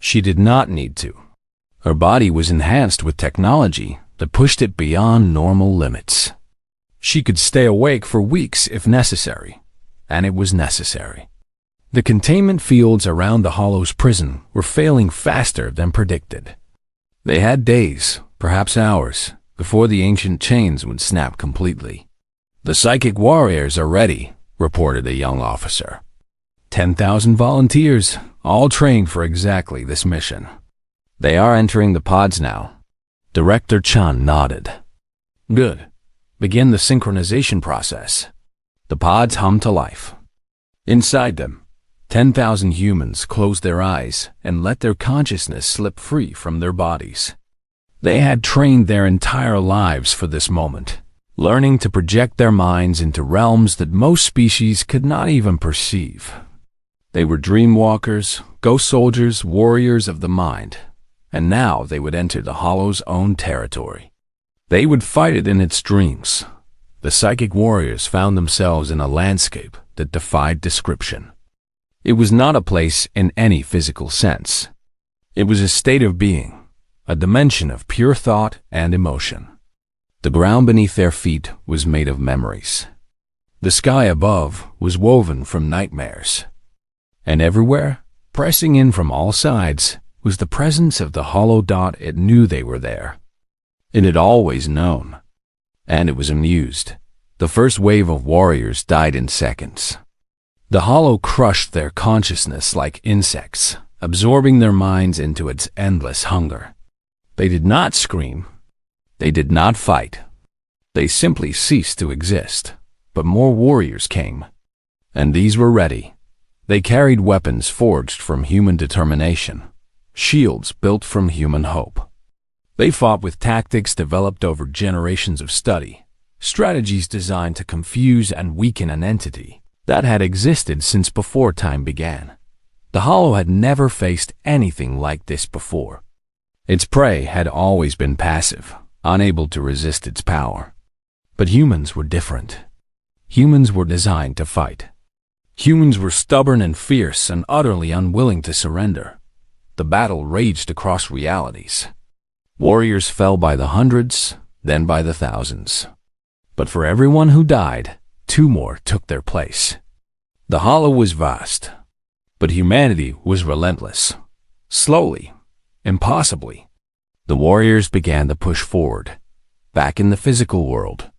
S1: She did not need to. Her body was enhanced with technology that pushed it beyond normal limits. She could stay awake for weeks if necessary, and it was necessary. The containment fields around the Hollow's prison were failing faster than predicted. They had days, perhaps hours, before the ancient chains would snap completely. "The psychic warriors are ready," reported a young officer. 10,000 volunteers, all trained for exactly this mission. "They are entering the pods now." Director Chun nodded. "Good. Begin the synchronization process." The pods hummed to life. Inside them, 10,000 humans closed their eyes and let their consciousness slip free from their bodies. They had trained their entire lives for this moment, learning to project their minds into realms that most species could not even perceive. They were dreamwalkers, ghost soldiers, warriors of the mind, and now they would enter the Hollow's own territory. They would fight it in its dreams. The psychic warriors found themselves in a landscape that defied description. It was not a place in any physical sense. It was a state of being, a dimension of pure thought and emotion. The ground beneath their feet was made of memories. The sky above was woven from nightmares. And everywhere, pressing in from all sides, was the presence of the hollow dot. It knew they were there. It had always known. And it was amused. The first wave of warriors died in seconds. The hollow crushed their consciousness like insects, absorbing their minds into its endless hunger. They did not scream. They did not fight. They simply ceased to exist. But more warriors came. And these were ready. They carried weapons forged from human determination, shields built from human hope. They fought with tactics developed over generations of study, strategies designed to confuse and weaken an entity that had existed since before time began. The Hollow had never faced anything like this before. Its prey had always been passive, unable to resist its power. But humans were different. Humans were designed to fight. Humans were stubborn and fierce and utterly unwilling to surrender. The battle raged across realities. Warriors fell by the hundreds, then by the thousands. But for everyone who died, 2 more took their place. The Hollow was vast, but humanity was relentless. Slowly, impossibly, the warriors began to push forward, back in the physical world.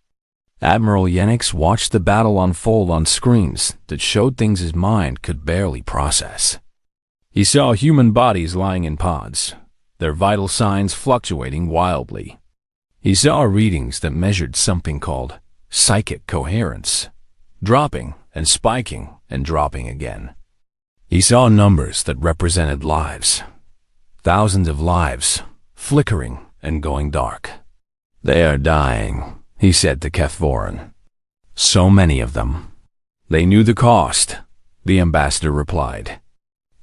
S1: Admiral Yenix watched the battle unfold on screens that showed things his mind could barely process. He saw human bodies lying in pods, their vital signs fluctuating wildly. He saw readings that measured something called psychic coherence, dropping and spiking and dropping again. He saw numbers that represented lives, thousands of lives, flickering and going dark. "They are dying," he said to Kethvorin. "So many of them." "They knew the cost," the ambassador replied.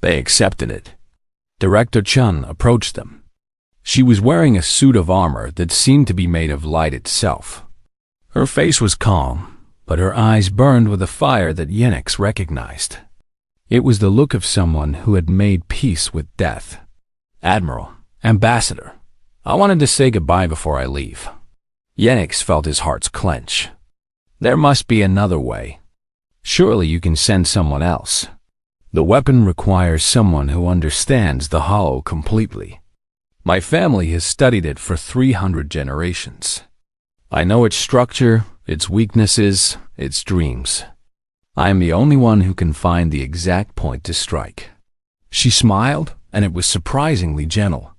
S1: "They accepted it." Director Chun approached them. She was wearing a suit of armor that seemed to be made of light itself. Her face was calm, but her eyes burned with a fire that Yenix recognized. It was the look of someone who had made peace with death. "Admiral, Ambassador, I wanted to say goodbye before I leave." Yenix felt his heart clench. "There must be another way. Surely you can send someone else. The weapon requires someone who understands the Hollow completely." My family has studied it for 300 generations. I know its structure, its weaknesses, its dreams. I am the only one who can find the exact point to strike." She smiled, and it was surprisingly gentle.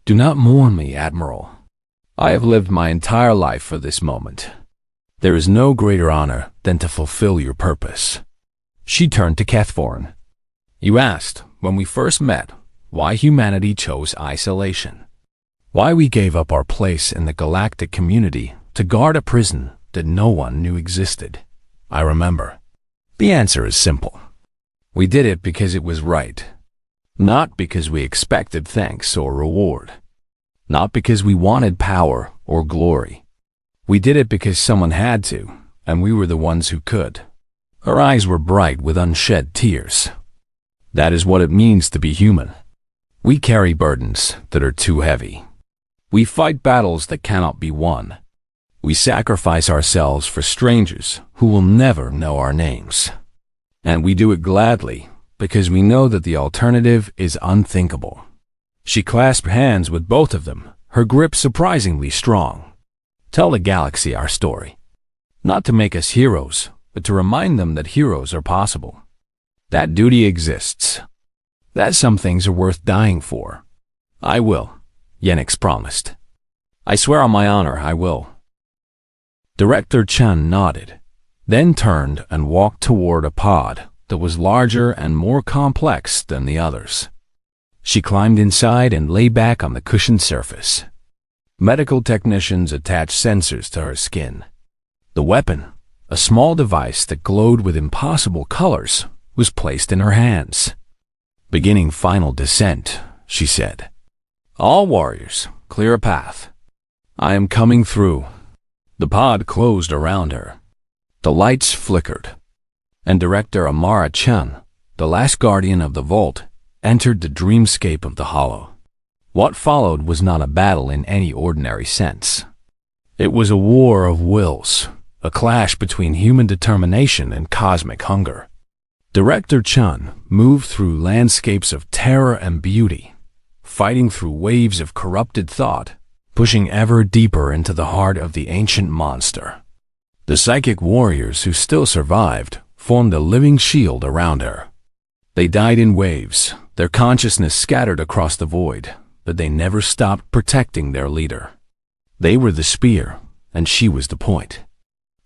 S1: "Do not mourn me, Admiral. I have lived my entire life for this moment. There is no greater honor than to fulfill your purpose." She turned to Kethvorin. "You asked, when we first met, why humanity chose isolation. Why we gave up our place in the galactic community to guard a prison that no one knew existed. I remember. The answer is simple. We did it because it was right. Not because we expected thanks or reward. Not because we wanted power or glory. We did it because someone had to, and we were the ones who could." Her eyes were bright with unshed tears. "That is what it means to be human. We carry burdens that are too heavy. We fight battles that cannot be won. We sacrifice ourselves for strangers who will never know our names. And we do it gladly, because we know that the alternative is unthinkable." She clasped hands with both of them, her grip surprisingly strong. "Tell the galaxy our story. Not to make us heroes, but to remind them that heroes are possible. That duty exists. That some things are worth dying for." "I will," Yenix promised. "I swear on my honor I will." Director Chun nodded, then turned and walked toward a pod that was larger and more complex than the others. She climbed inside and lay back on the cushioned surface. Medical technicians attached sensors to her skin. The weapon, a small device that glowed with impossible colors, was placed in her hands. "Beginning final descent," she said. "All warriors, clear a path. I am coming through." The pod closed around her. The lights flickered, and Director Amara Chun, the last guardian of the vault, entered the dreamscape of the Hollow. What followed was not a battle in any ordinary sense. It was a war of wills, a clash between human determination and cosmic hunger. Director Chun moved through landscapes of terror and beauty, fighting through waves of corrupted thought, pushing ever deeper into the heart of the ancient monster. The psychic warriors who still survived formed a living shield around her. They died in waves, their consciousness scattered across the void, but they never stopped protecting their leader. They were the spear, and she was the point.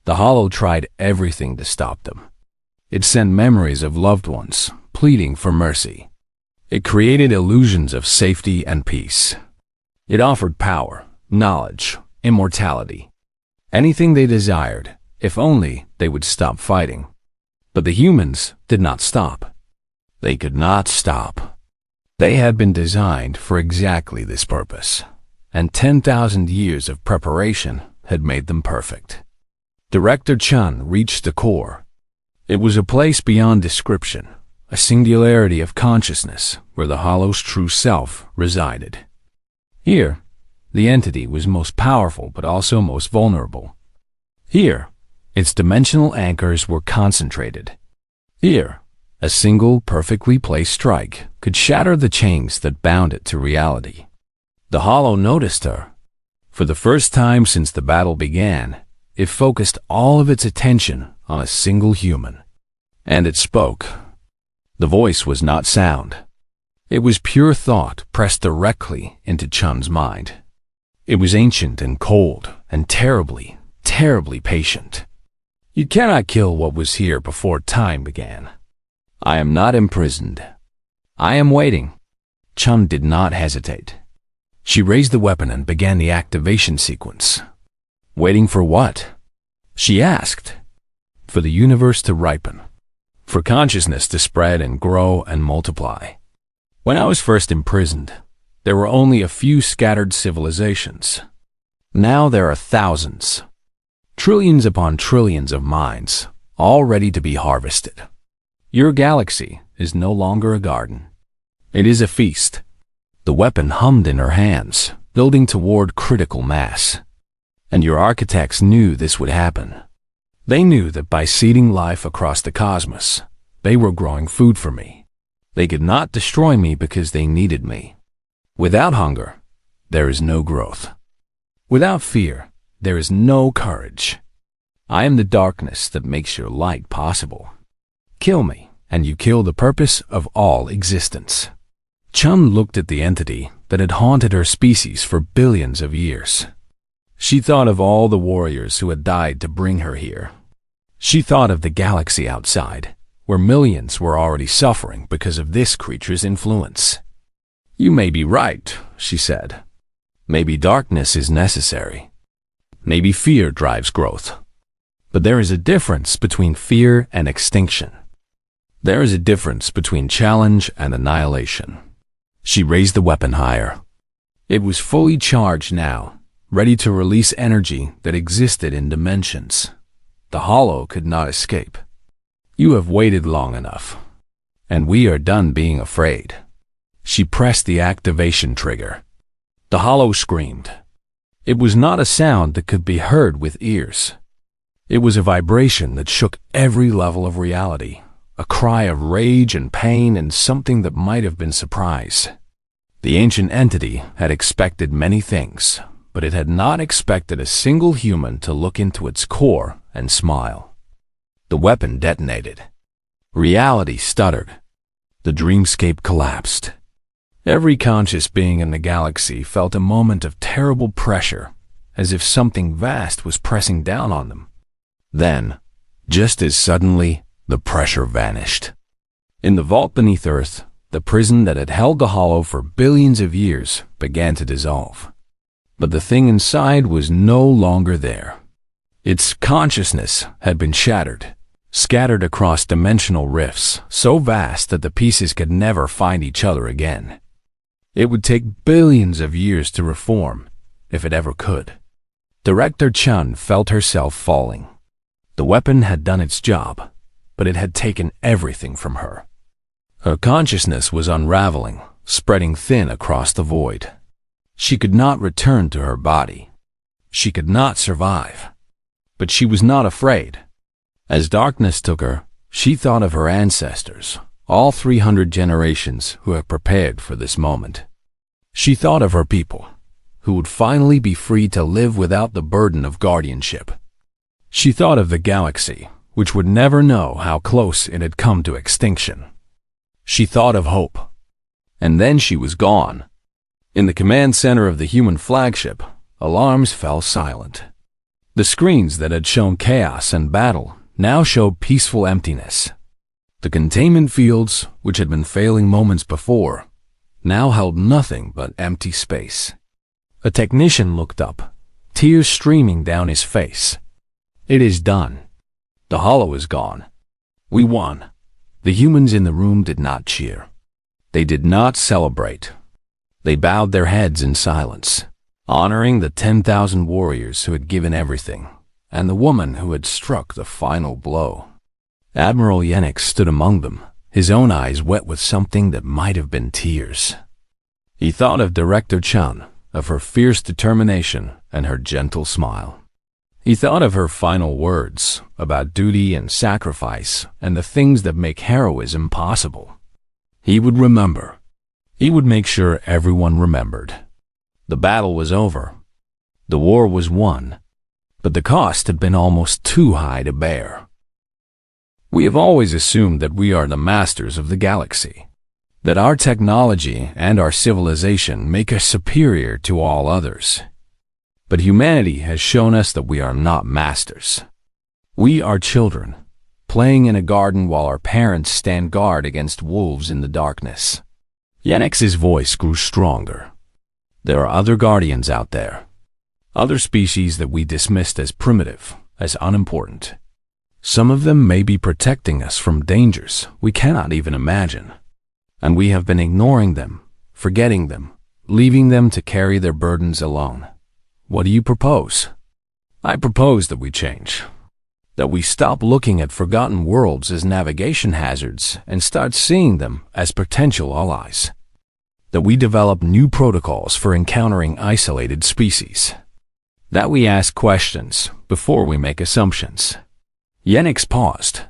S1: The Hollow tried everything to stop them. It sent memories of loved ones, pleading for mercy. It created illusions of safety and peace. It offered power, knowledge, immortality. Anything they desired, if only they would stop fighting. But the humans did not stop. They could not stop. They had been designed for exactly this purpose, and 10,000 years of preparation had made them perfect. Director Chun reached the core. It was a place beyond description, a singularity of consciousness where the Hollow's true self resided. Here, the entity was most powerful but also most vulnerable. Here, its dimensional anchors were concentrated. Here, a single perfectly placed strike could shatter the chains that bound it to reality. The Hollow noticed her. For the first time since the battle began, it focused all of its attention on a single human. And it spoke. The voice was not sound. It was pure thought pressed directly into Chun's mind. It was ancient and cold and terribly, terribly patient. "You cannot kill what was here before time began. I am not imprisoned. I am waiting." Chun did not hesitate. She raised the weapon and began the activation sequence. "Waiting for what?" she asked. "For the universe to ripen. For consciousness to spread and grow and multiply. When I was first imprisoned, there were only a few scattered civilizations. Now there are thousands. Trillions upon trillions of minds, all ready to be harvested. Your galaxy is no longer a garden. It is a feast." The weapon hummed in her hands, building toward critical mass. "And your architects knew this would happen. They knew that by seeding life across the cosmos, they were growing food for me. They could not destroy me because they needed me. Without hunger, there is no growth. Without fear, there is no courage. I am the darkness that makes your light possible. Kill me, and you kill the purpose of all existence. Chun looked at the entity that had haunted her species for billions of years. She thought of all the warriors who had died to bring her here. She thought of the galaxy outside, where millions were already suffering because of this creature's influence. You may be right, she said. Maybe darkness is necessary. Maybe fear drives growth. But there is a difference between fear and extinction. There is a difference between challenge and annihilation. She raised the weapon higher. It was fully charged now, ready to release energy that existed in dimensions. The hollow could not escape. You have waited long enough, and we are done being afraid. She pressed the activation trigger. The hollow screamed. It was not a sound that could be heard with ears. It was a vibration that shook every level of reality, a cry of rage and pain and something that might have been surprise. The ancient entity had expected many things, but it had not expected a single human to look into its core and smile. The weapon detonated. Reality stuttered. The dreamscape collapsed. Every conscious being in the galaxy felt a moment of terrible pressure, as if something vast was pressing down on them. Then, just as suddenly, the pressure vanished. In the vault beneath Earth, the prison that had held the hollow for billions of years began to dissolve. But the thing inside was no longer there. Its consciousness had been shattered, scattered across dimensional rifts so vast that the pieces could never find each other again. It would take billions of years to reform, if it ever could. Director Chun felt herself falling. The weapon had done its job, but it had taken everything from her. Her consciousness was unraveling, spreading thin across the void. She could not return to her body. She could not survive. But she was not afraid. As darkness took her, she thought of her ancestors, all 300 generations who had prepared for this moment. She thought of her people, who would finally be free to live without the burden of guardianship. She thought of the galaxy, which would never know how close it had come to extinction. She thought of hope. And then she was gone. In the command center of the human flagship, alarms fell silent. The screens that had shown chaos and battle now showed peaceful emptiness. The containment fields, which had been failing moments before, now held nothing but empty space. A technician looked up, tears streaming down his face. It is done. The hollow is gone. We won. The humans in the room did not cheer. They did not celebrate. They bowed their heads in silence, honoring the 10,000 warriors who had given everything, and the woman who had struck the final blow. Admiral Yenix stood among them, his own eyes wet with something that might have been tears. He thought of Director Chun, of her fierce determination and her gentle smile. He thought of her final words about duty and sacrifice and the things that make heroism possible. He would remember. He would make sure everyone remembered. The battle was over. The war was won. But the cost had been almost too high to bear. We have always assumed that we are the masters of the galaxy, that our technology and our civilization make us superior to all others. But humanity has shown us that we are not masters. We are children, playing in a garden while our parents stand guard against wolves in the darkness. Yenix's voice grew stronger. There are other guardians out there, other species that we dismissed as primitive, as unimportant. Some of them may be protecting us from dangers we cannot even imagine. And we have been ignoring them, forgetting them, leaving them to carry their burdens alone. What do you propose? I propose that we change. That we stop looking at forgotten worlds as navigation hazards and start seeing them as potential allies. That we develop new protocols for encountering isolated species. That we ask questions before we make assumptions. Yenix paused.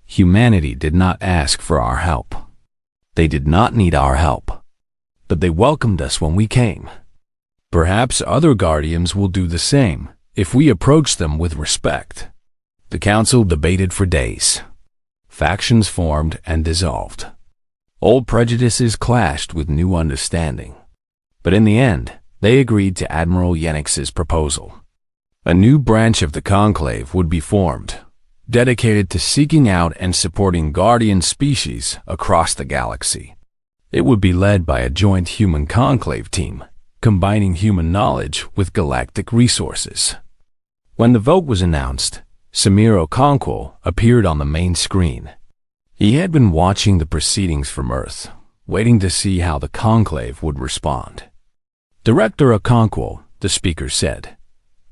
S1: Humanity did not ask for our help. They did not need our help. But they welcomed us when we came. Perhaps other guardians will do the same if we approach them with respect. The council debated for days. Factions formed and dissolved. Old prejudices clashed with new understanding. But in the end, they agreed to Admiral Yenix's proposal. A new branch of the Conclave would be formed, dedicated to seeking out and supporting guardian species across the galaxy. It would be led by a joint human conclave team, combining human knowledge with galactic resources. When the vote was announced, Samir Okonkwo appeared on the main screen. He had been watching the proceedings from Earth, waiting to see how the Conclave would respond. Director Okonkwo, the speaker said,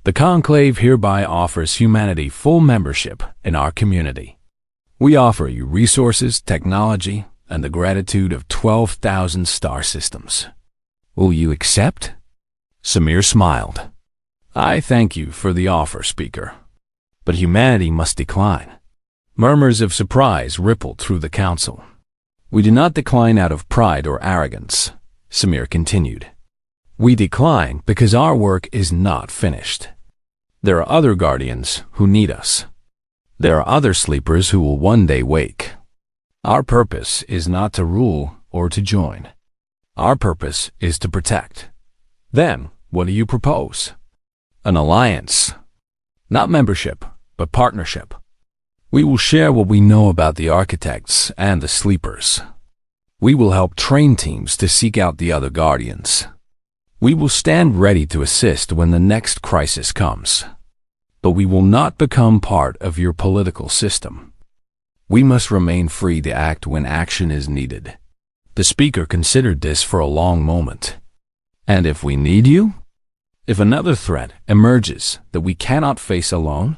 S1: "The Conclave hereby offers humanity full membership in our community. We offer you resources, technology, and the gratitude of 12,000 star systems. Will you accept?" Samir smiled. "I thank you for the offer, Speaker. But humanity must decline." Murmurs of surprise rippled through the council. "We do not decline out of pride or arrogance," Samir continued. "We decline because our work is not finished. There are other guardians who need us. There are other sleepers who will one day wake. Our purpose is not to rule or to join. Our purpose is to protect. Then, what do you propose? An alliance. Not membership, but partnership. We will share what we know about the architects and the sleepers. We will help train teams to seek out the other guardians. We will stand ready to assist when the next crisis comes. But we will not become part of your political system. We must remain free to act when action is needed." The speaker considered this for a long moment. "And if we need you? If another threat emerges that we cannot face alone?"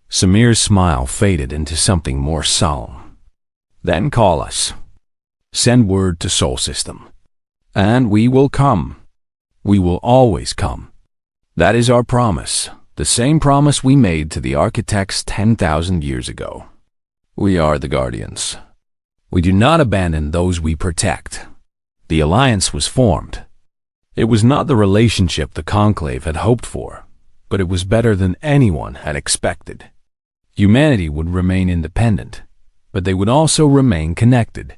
S1: Samir's smile faded into something more solemn. "Then call us. Send word to Sol System. And we will come. We will always come. That is our promise, the same promise we made to the architects 10,000 years ago. We are the guardians. We do not abandon those we protect." The alliance was formed. It was not the relationship the Conclave had hoped for, but it was better than anyone had expected. Humanity would remain independent, but they would also remain connected.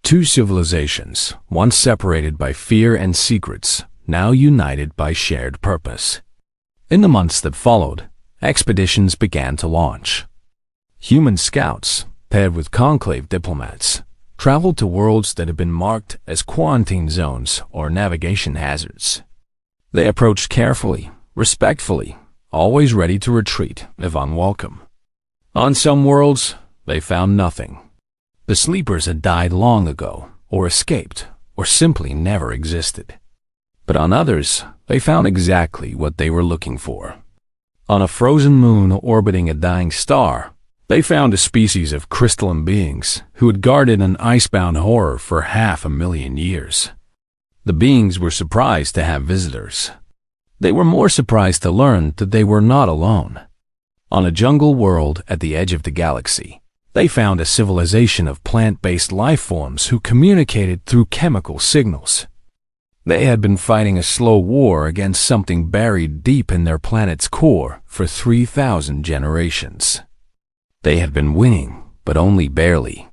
S1: Two civilizations, once separated by fear and secrets, now united by shared purpose. In the months that followed, expeditions began to launch. Human scouts, paired with Conclave diplomats, traveled to worlds that had been marked as quarantine zones or navigation hazards. They approached carefully, respectfully, always ready to retreat if unwelcome. On some worlds, they found nothing. The sleepers had died long ago, or escaped, or simply never existed. But on others, they found exactly what they were looking for. On a frozen moon orbiting a dying star, they found a species of crystalline beings who had guarded an icebound horror for 500,000 years. The beings were surprised to have visitors. They were more surprised to learn that they were not alone. On a jungle world at the edge of the galaxy, they found a civilization of plant-based life forms who communicated through chemical signals. They had been fighting a slow war against something buried deep in their planet's core for 3,000 generations. They had been winning, but only barely.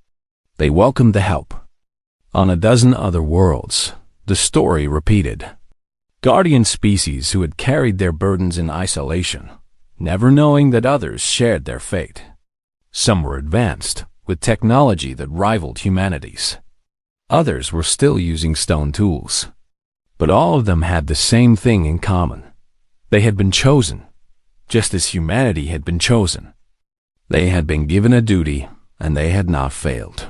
S1: They welcomed the help. On a dozen other worlds, the story repeated. Guardian species who had carried their burdens in isolation, never knowing that others shared their fate. Some were advanced, with technology that rivaled humanity's. Others were still using stone tools. But all of them had the same thing in common. They had been chosen, just as humanity had been chosen. They had been given a duty, and they had not failed.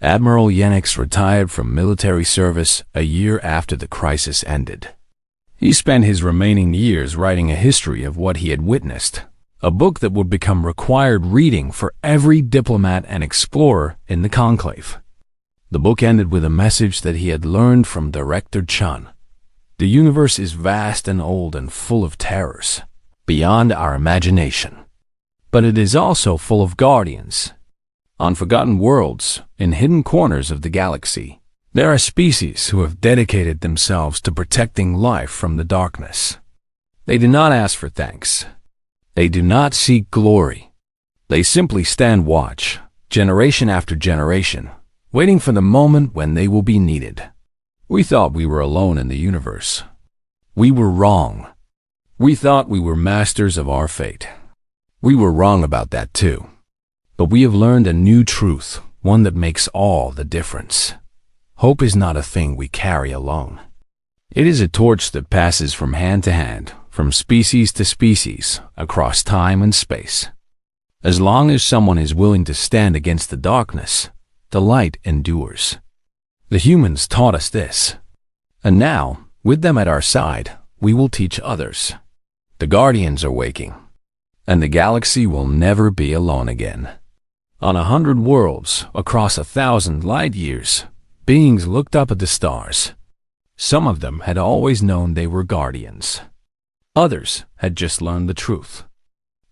S1: Admiral Yenix retired from military service a year after the crisis ended. He spent his remaining years writing a history of what he had witnessed, a book that would become required reading for every diplomat and explorer in the Conclave. The book ended with a message that he had learned from Director Chun. The universe is vast and old and full of terrors, beyond our imagination. But it is also full of guardians. On forgotten worlds, in hidden corners of the galaxy, There are species who have dedicated themselves to protecting life from the darkness. They do not ask for thanks. They do not seek glory. They simply stand watch, generation after generation, waiting for the moment when they will be needed. We thought we were alone in the universe. We were wrong. We thought we were masters of our fate. We were wrong about that too. But we have learned a new truth, one that makes all the difference. Hope is not a thing we carry alone. It is a torch that passes from hand to hand, from species to species, across time and space. As long as someone is willing to stand against the darkness, the light endures. The humans taught us this. And now, with them at our side, we will teach others. The Guardians are waking, and the galaxy will never be alone again. On 100 worlds, across 1,000 light years, beings looked up at the stars. Some of them had always known they were guardians. Others had just learned the truth.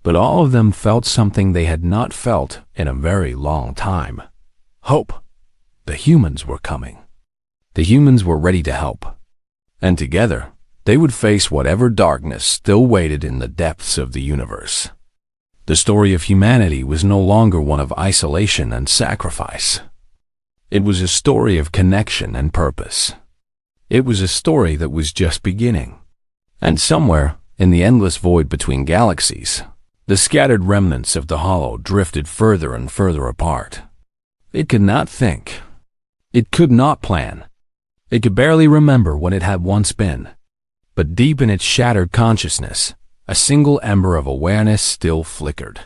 S1: But all of them felt something they had not felt in a very long time. Hope. The humans were coming. The humans were ready to help. And together, they would face whatever darkness still waited in the depths of the universe. The story of humanity was no longer one of isolation and sacrifice. It was a story of connection and purpose. It was a story that was just beginning. And somewhere, in the endless void between galaxies, the scattered remnants of the Hollow drifted further and further apart. It could not think. It could not plan. It could barely remember what it had once been. But deep in its shattered consciousness, a single ember of awareness still flickered.